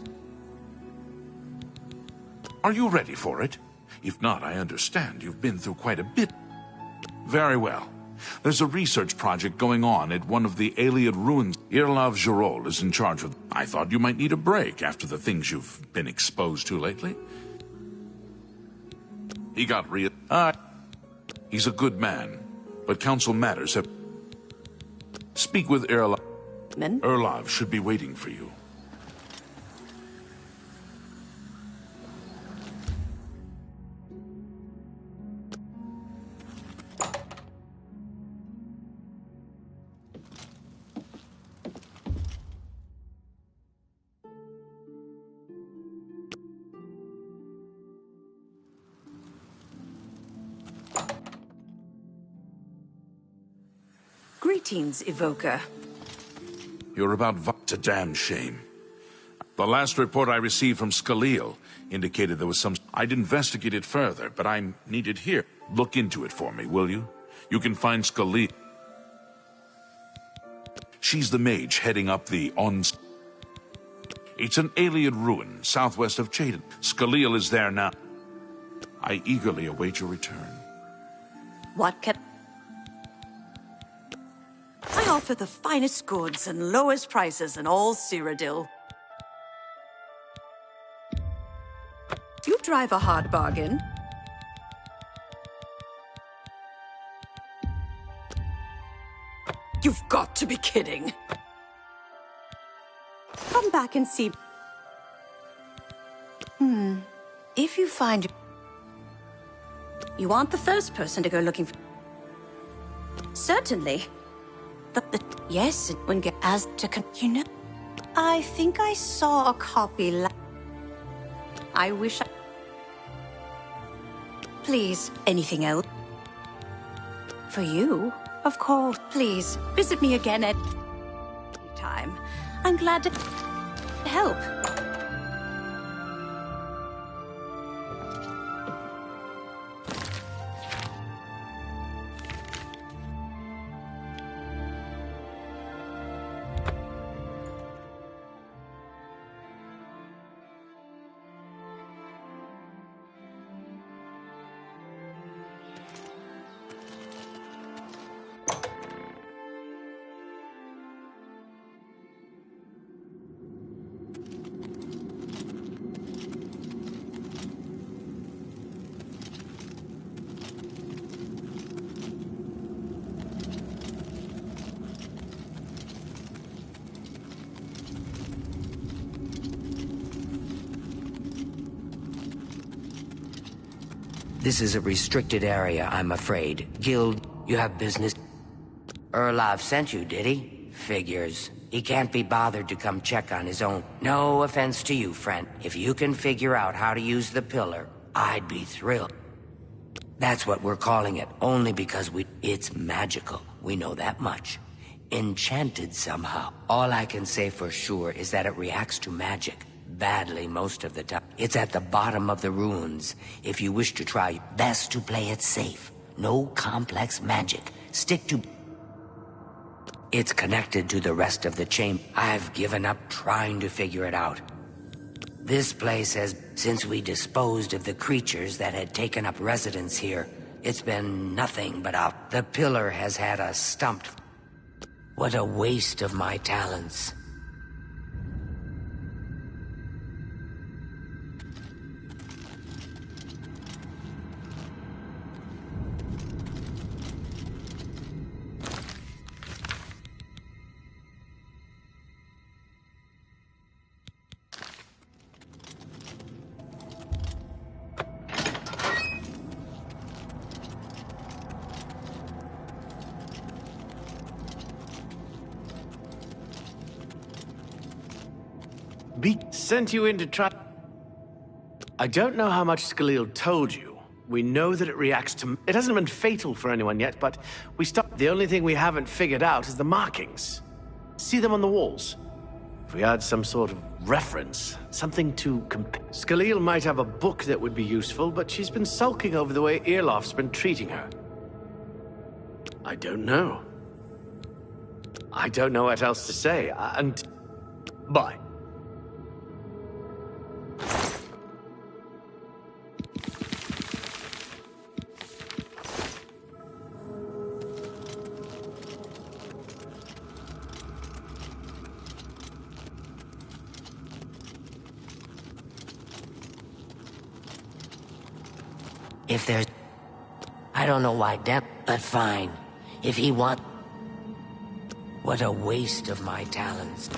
Are you ready for it? If not, I understand. You've been through quite a bit. Very well. There's a research project going on at one of the Iliad ruins. Irlav Girol is in charge of... I thought you might need a break after the things you've been exposed to lately. He got He's a good man, but council matters have... Speak with Irlav. Irlav should be waiting for you. Greetings, Evoker. You're about... It's a damn shame. The last report I received from Skalil indicated there was some... I'd investigate it further, but I'm needed here. Look into it for me, will you? You can find Skalil. She's the mage heading up the It's an Iliad ruin, southwest of Chaden. Skalil is there now. I eagerly await your return. What can... I offer the finest goods and lowest prices in all Cyrodiil. You drive a hard bargain. You've got to be kidding. Come back and see. If you find... You aren't the first person to go looking for... Certainly. Yes, it wouldn't get as to... You know, I think I saw a copy I wish I... Please, anything else? For you, of course. Please, visit me again at... time. I'm glad to... help. This is a restricted area, I'm afraid. Guild, you have business? Erlov sent you, did he? Figures. He can't be bothered to come check on his own. No offense to you, friend. If you can figure out how to use the pillar, I'd be thrilled. That's what we're calling it, only because it's magical. We know that much. Enchanted somehow. All I can say for sure is that it reacts to magic. Badly most of the time. It's at the bottom of the ruins. If you wish to try, best to play it safe. No complex magic. Stick to... It's connected to the rest of the chamber. I've given up trying to figure it out. This place has, since we disposed of the creatures that had taken up residence here, it's been nothing but out. The pillar has had us stumped. What a waste of my talents. Sent you in to try... I don't know how much Skalil told you. We know that it reacts to... It hasn't been fatal for anyone yet, but we stopped. The only thing we haven't figured out is the markings. See them on the walls? If we had some sort of reference, something to compare... Skalil might have a book that would be useful, but she's been sulking over the way Irloff's been treating her. I don't know. I don't know what else to say, and... Bye. If there's... I don't know why but fine. If he want... What a waste of my talents.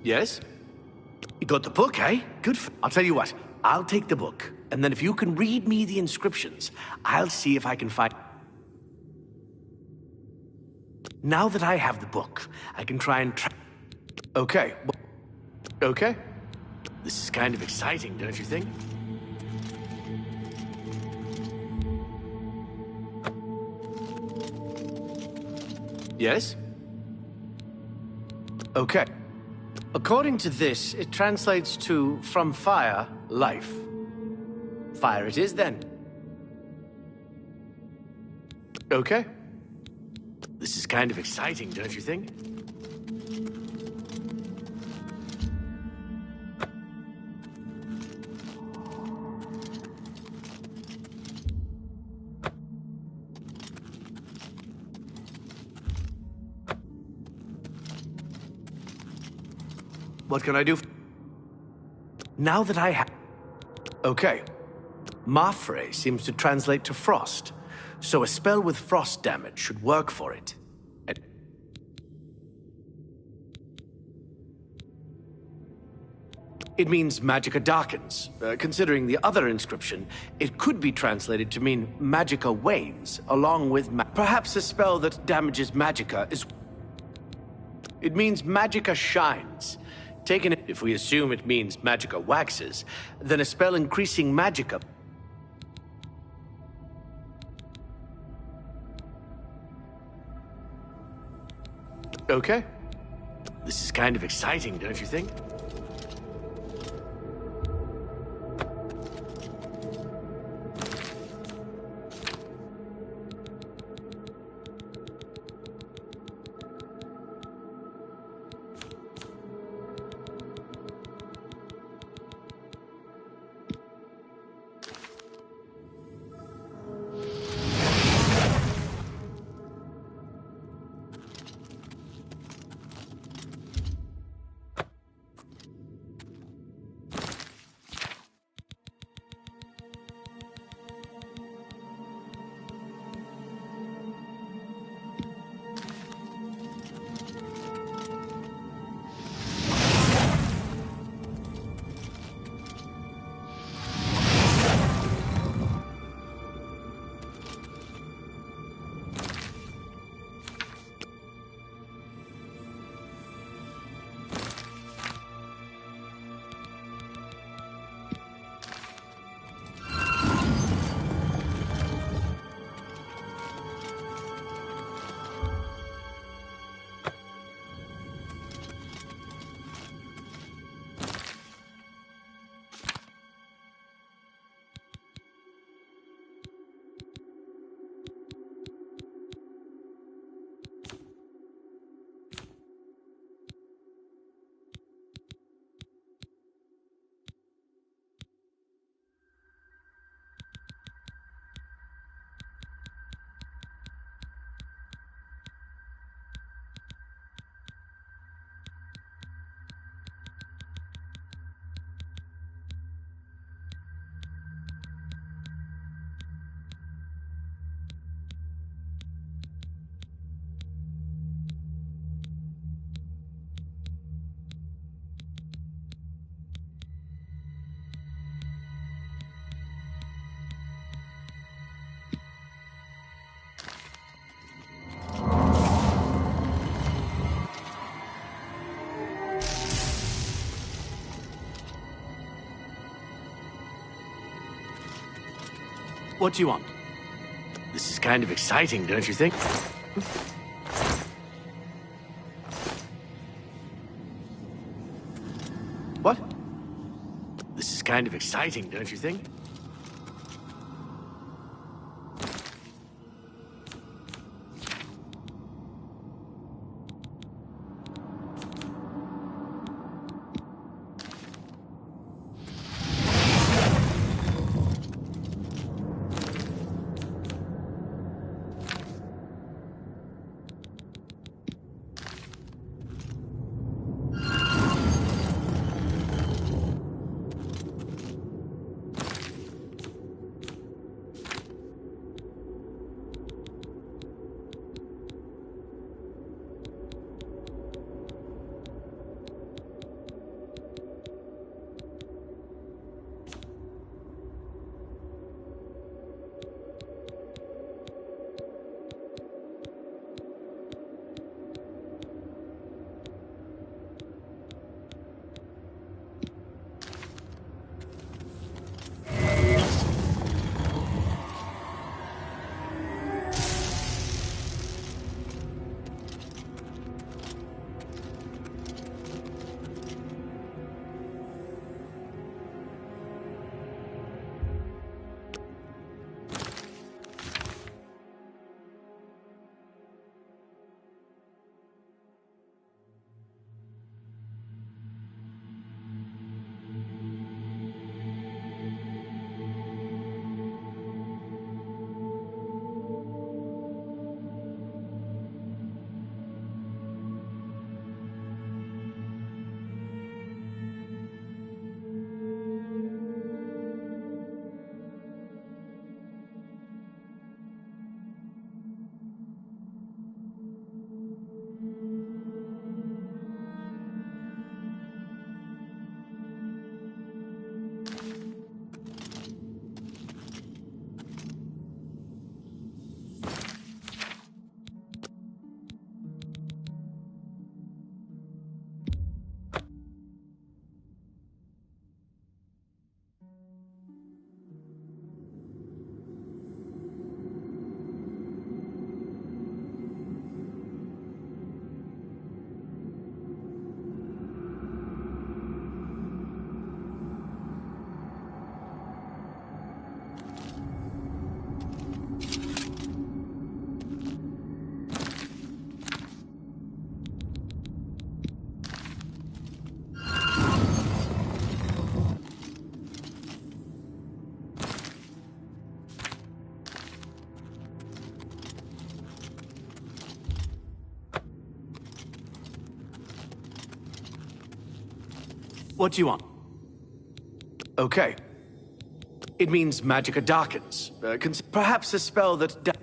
Yes? You got the book, eh? Good. I'll tell you what. I'll take the book, and then if you can read me the inscriptions, I'll see if I can find... Now that I have the book, I can try and Okay. Okay. This is kind of exciting, don't you think? Yes? Okay. According to this, it translates to, from fire, life. Fire it is, then. Okay. This is kind of exciting, don't you think? What can I do? Now that I have... Okay. Mafre seems to translate to frost, so a spell with frost damage should work for it. It means magicka darkens. Considering the other inscription, it could be translated to mean magicka wanes, along with perhaps a spell that damages magicka is... It means magicka shines. Taken if we assume it means magicka waxes, then a spell increasing magicka... Okay. This is kind of exciting, don't you think? What do you want? This is kind of exciting, don't you think? What? This is kind of exciting, don't you think? What do you want? Okay. It means magicka darkens. Perhaps a spell that...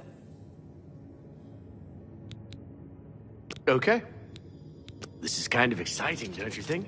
Okay. This is kind of exciting, don't you think?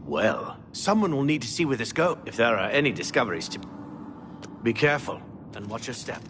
Well, someone will need to see where this goes if there are any discoveries to... Be careful and watch your step.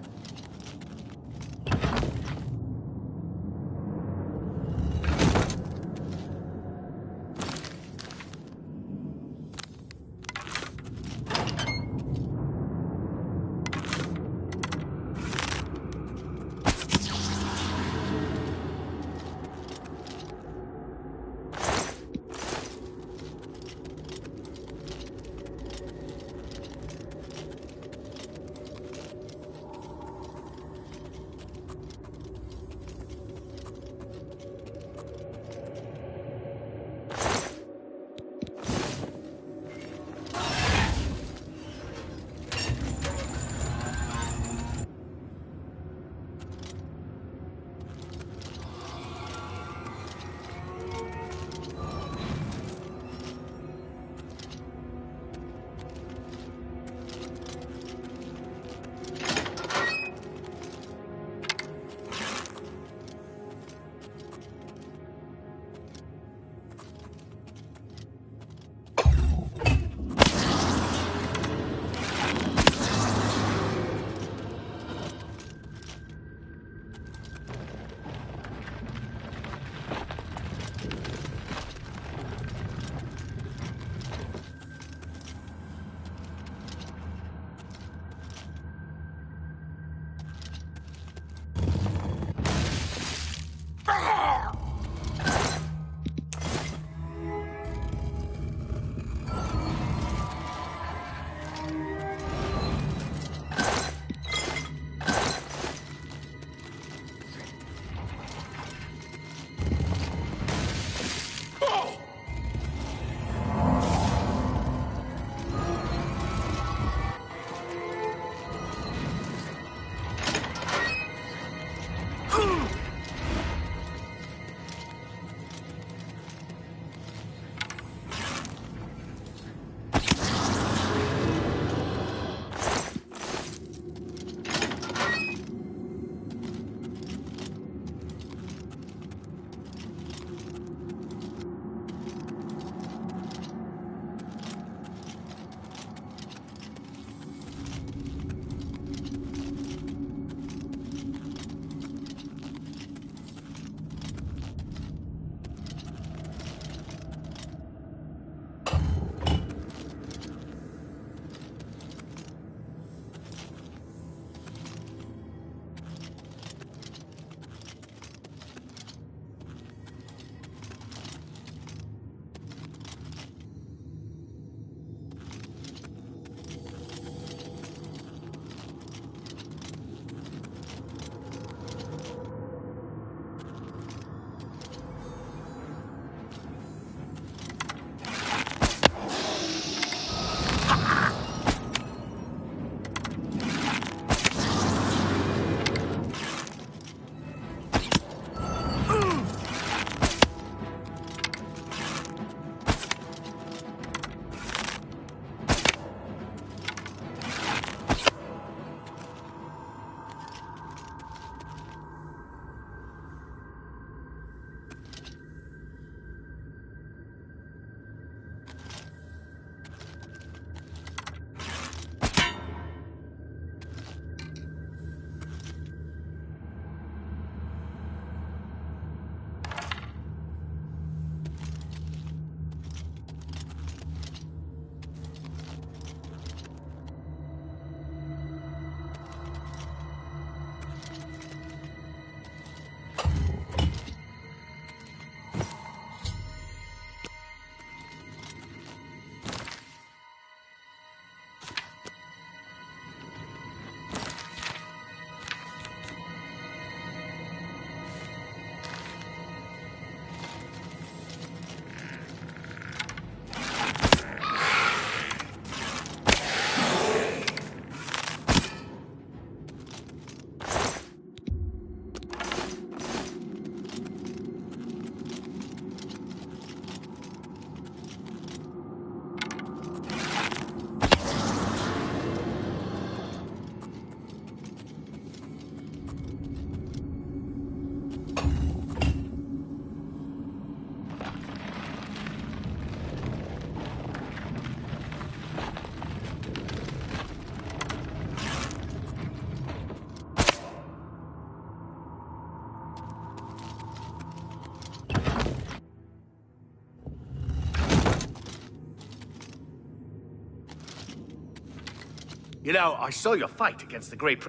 You know, I saw your fight against the Great...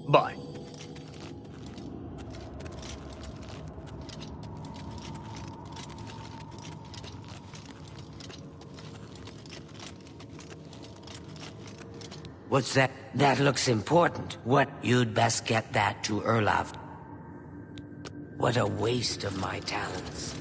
Bye. What's that? That looks important. What? You'd best get that to Erlov. What a waste of my talents.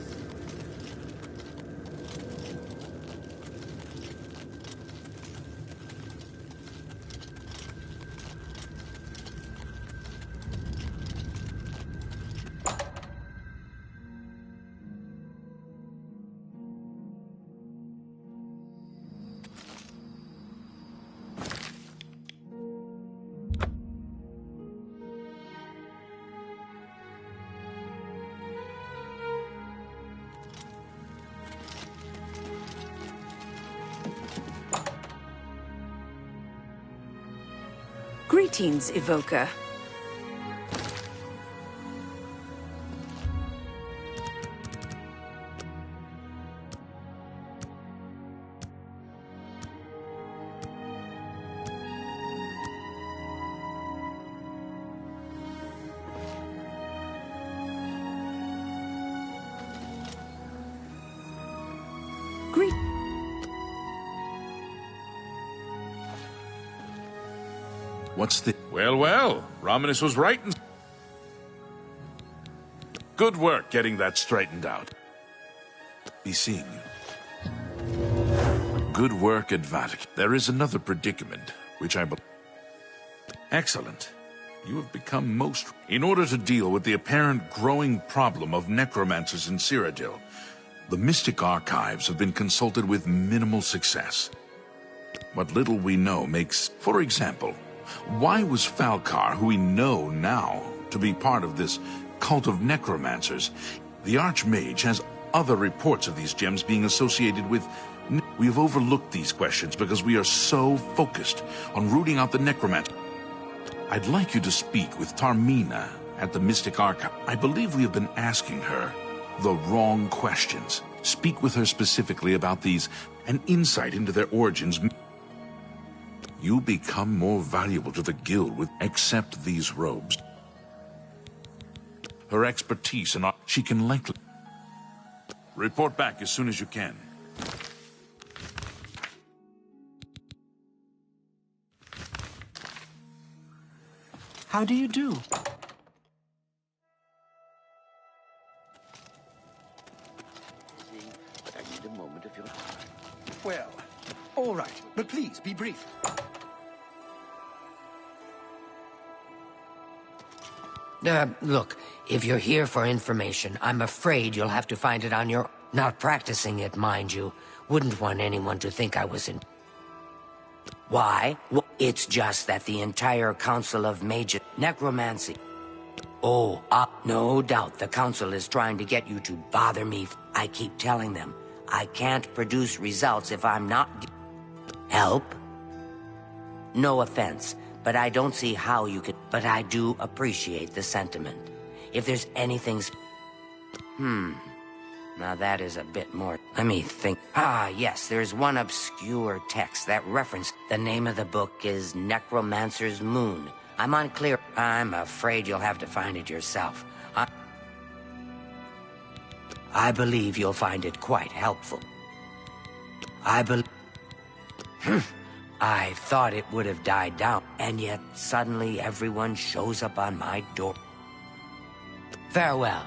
Greetings, Evoker. What's the... Well, Romanus was right. Good work getting that straightened out. Be seeing you. Good work at Vatican. There is another predicament, which I... Excellent. You have become most... In order to deal with the apparent growing problem of necromancers in Cyrodiil, the Mystic Archives have been consulted with minimal success. What little we know makes... For example... Why was Falcar, who we know now to be part of this cult of necromancers? The Archmage has other reports of these gems being associated with... We have overlooked these questions because we are so focused on rooting out the necromancer. I'd like you to speak with Tarmina at the Mystic Archive. I believe we have been asking her the wrong questions. Speak with her specifically about these, an insight into their origins. You become more valuable to the guild with accept these robes. Her expertise and she can likely... Report back as soon as you can. How do you do? But I need a moment of your time. Well, all right, but please be brief. Look, if you're here for information, I'm afraid you'll have to find it on your... Not practicing it, mind you. Wouldn't want anyone to think I was in... Why? Well, it's just that the entire Council of Mages... Necromancy... Oh, no doubt the Council is trying to get you to bother me. I keep telling them, I can't produce results if I'm not... Help? No offense. But I don't see how you could... But I do appreciate the sentiment. If there's anything... Now that is a bit more... Let me think. Yes, there's one obscure text that referenced... The name of the book is Necromancer's Moon. I'm unclear. I'm afraid you'll have to find it yourself. I believe you'll find it quite helpful. I thought it would have died down, and yet suddenly everyone shows up on my door. Farewell.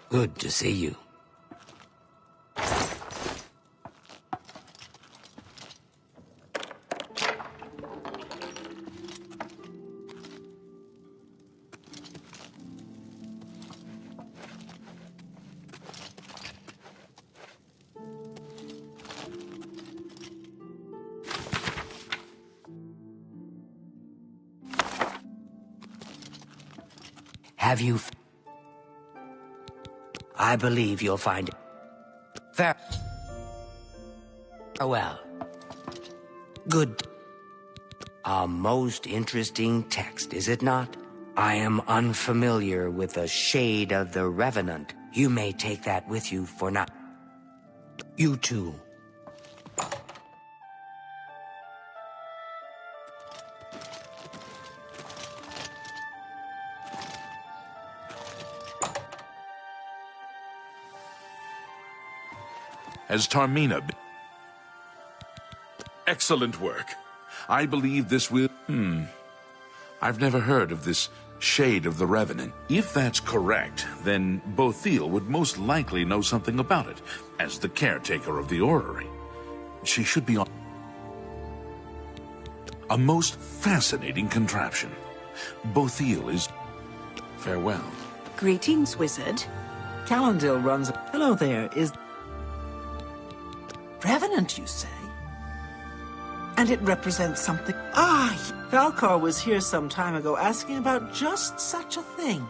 Good to see you. Have you... I believe you'll find it. Farewell. Good. A most interesting text, is it not? I am unfamiliar with the shade of the Revenant. You may take that with you for now. You too. Has Tarmina... Excellent work. I believe this will... I've never heard of this shade of the Revenant. If that's correct, then Bothiel would most likely know something about it, as the caretaker of the orrery. She should be on... A most fascinating contraption. Bothiel is... Farewell. Greetings, wizard. Calendil runs... Hello there, is... Revenant, you say? And it represents something... Ah, Falcar was here some time ago asking about just such a thing.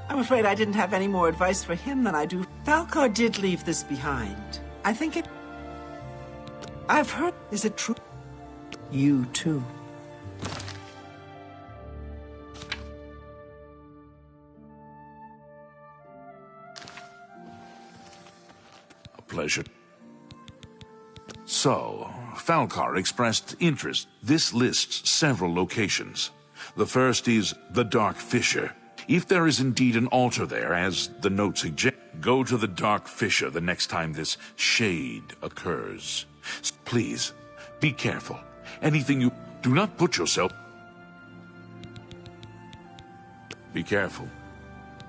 I'm afraid I didn't have any more advice for him than I do. Falcar did leave this behind. I think it... I've heard... Is it true? You too. A pleasure. So, Falcar expressed interest. This lists several locations. The first is the Dark Fissure. If there is indeed an altar there, as the note suggests, go to the Dark Fissure the next time this shade occurs. Please, be careful. Anything you... Do not put yourself... Be careful.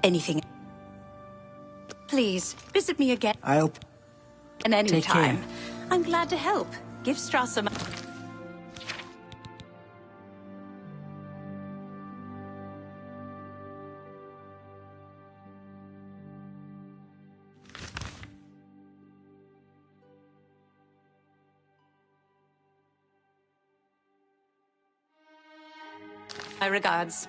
Anything... Please, visit me again. I'll... And any Take time. care. I'm glad to help. Give Strauss a... My regards.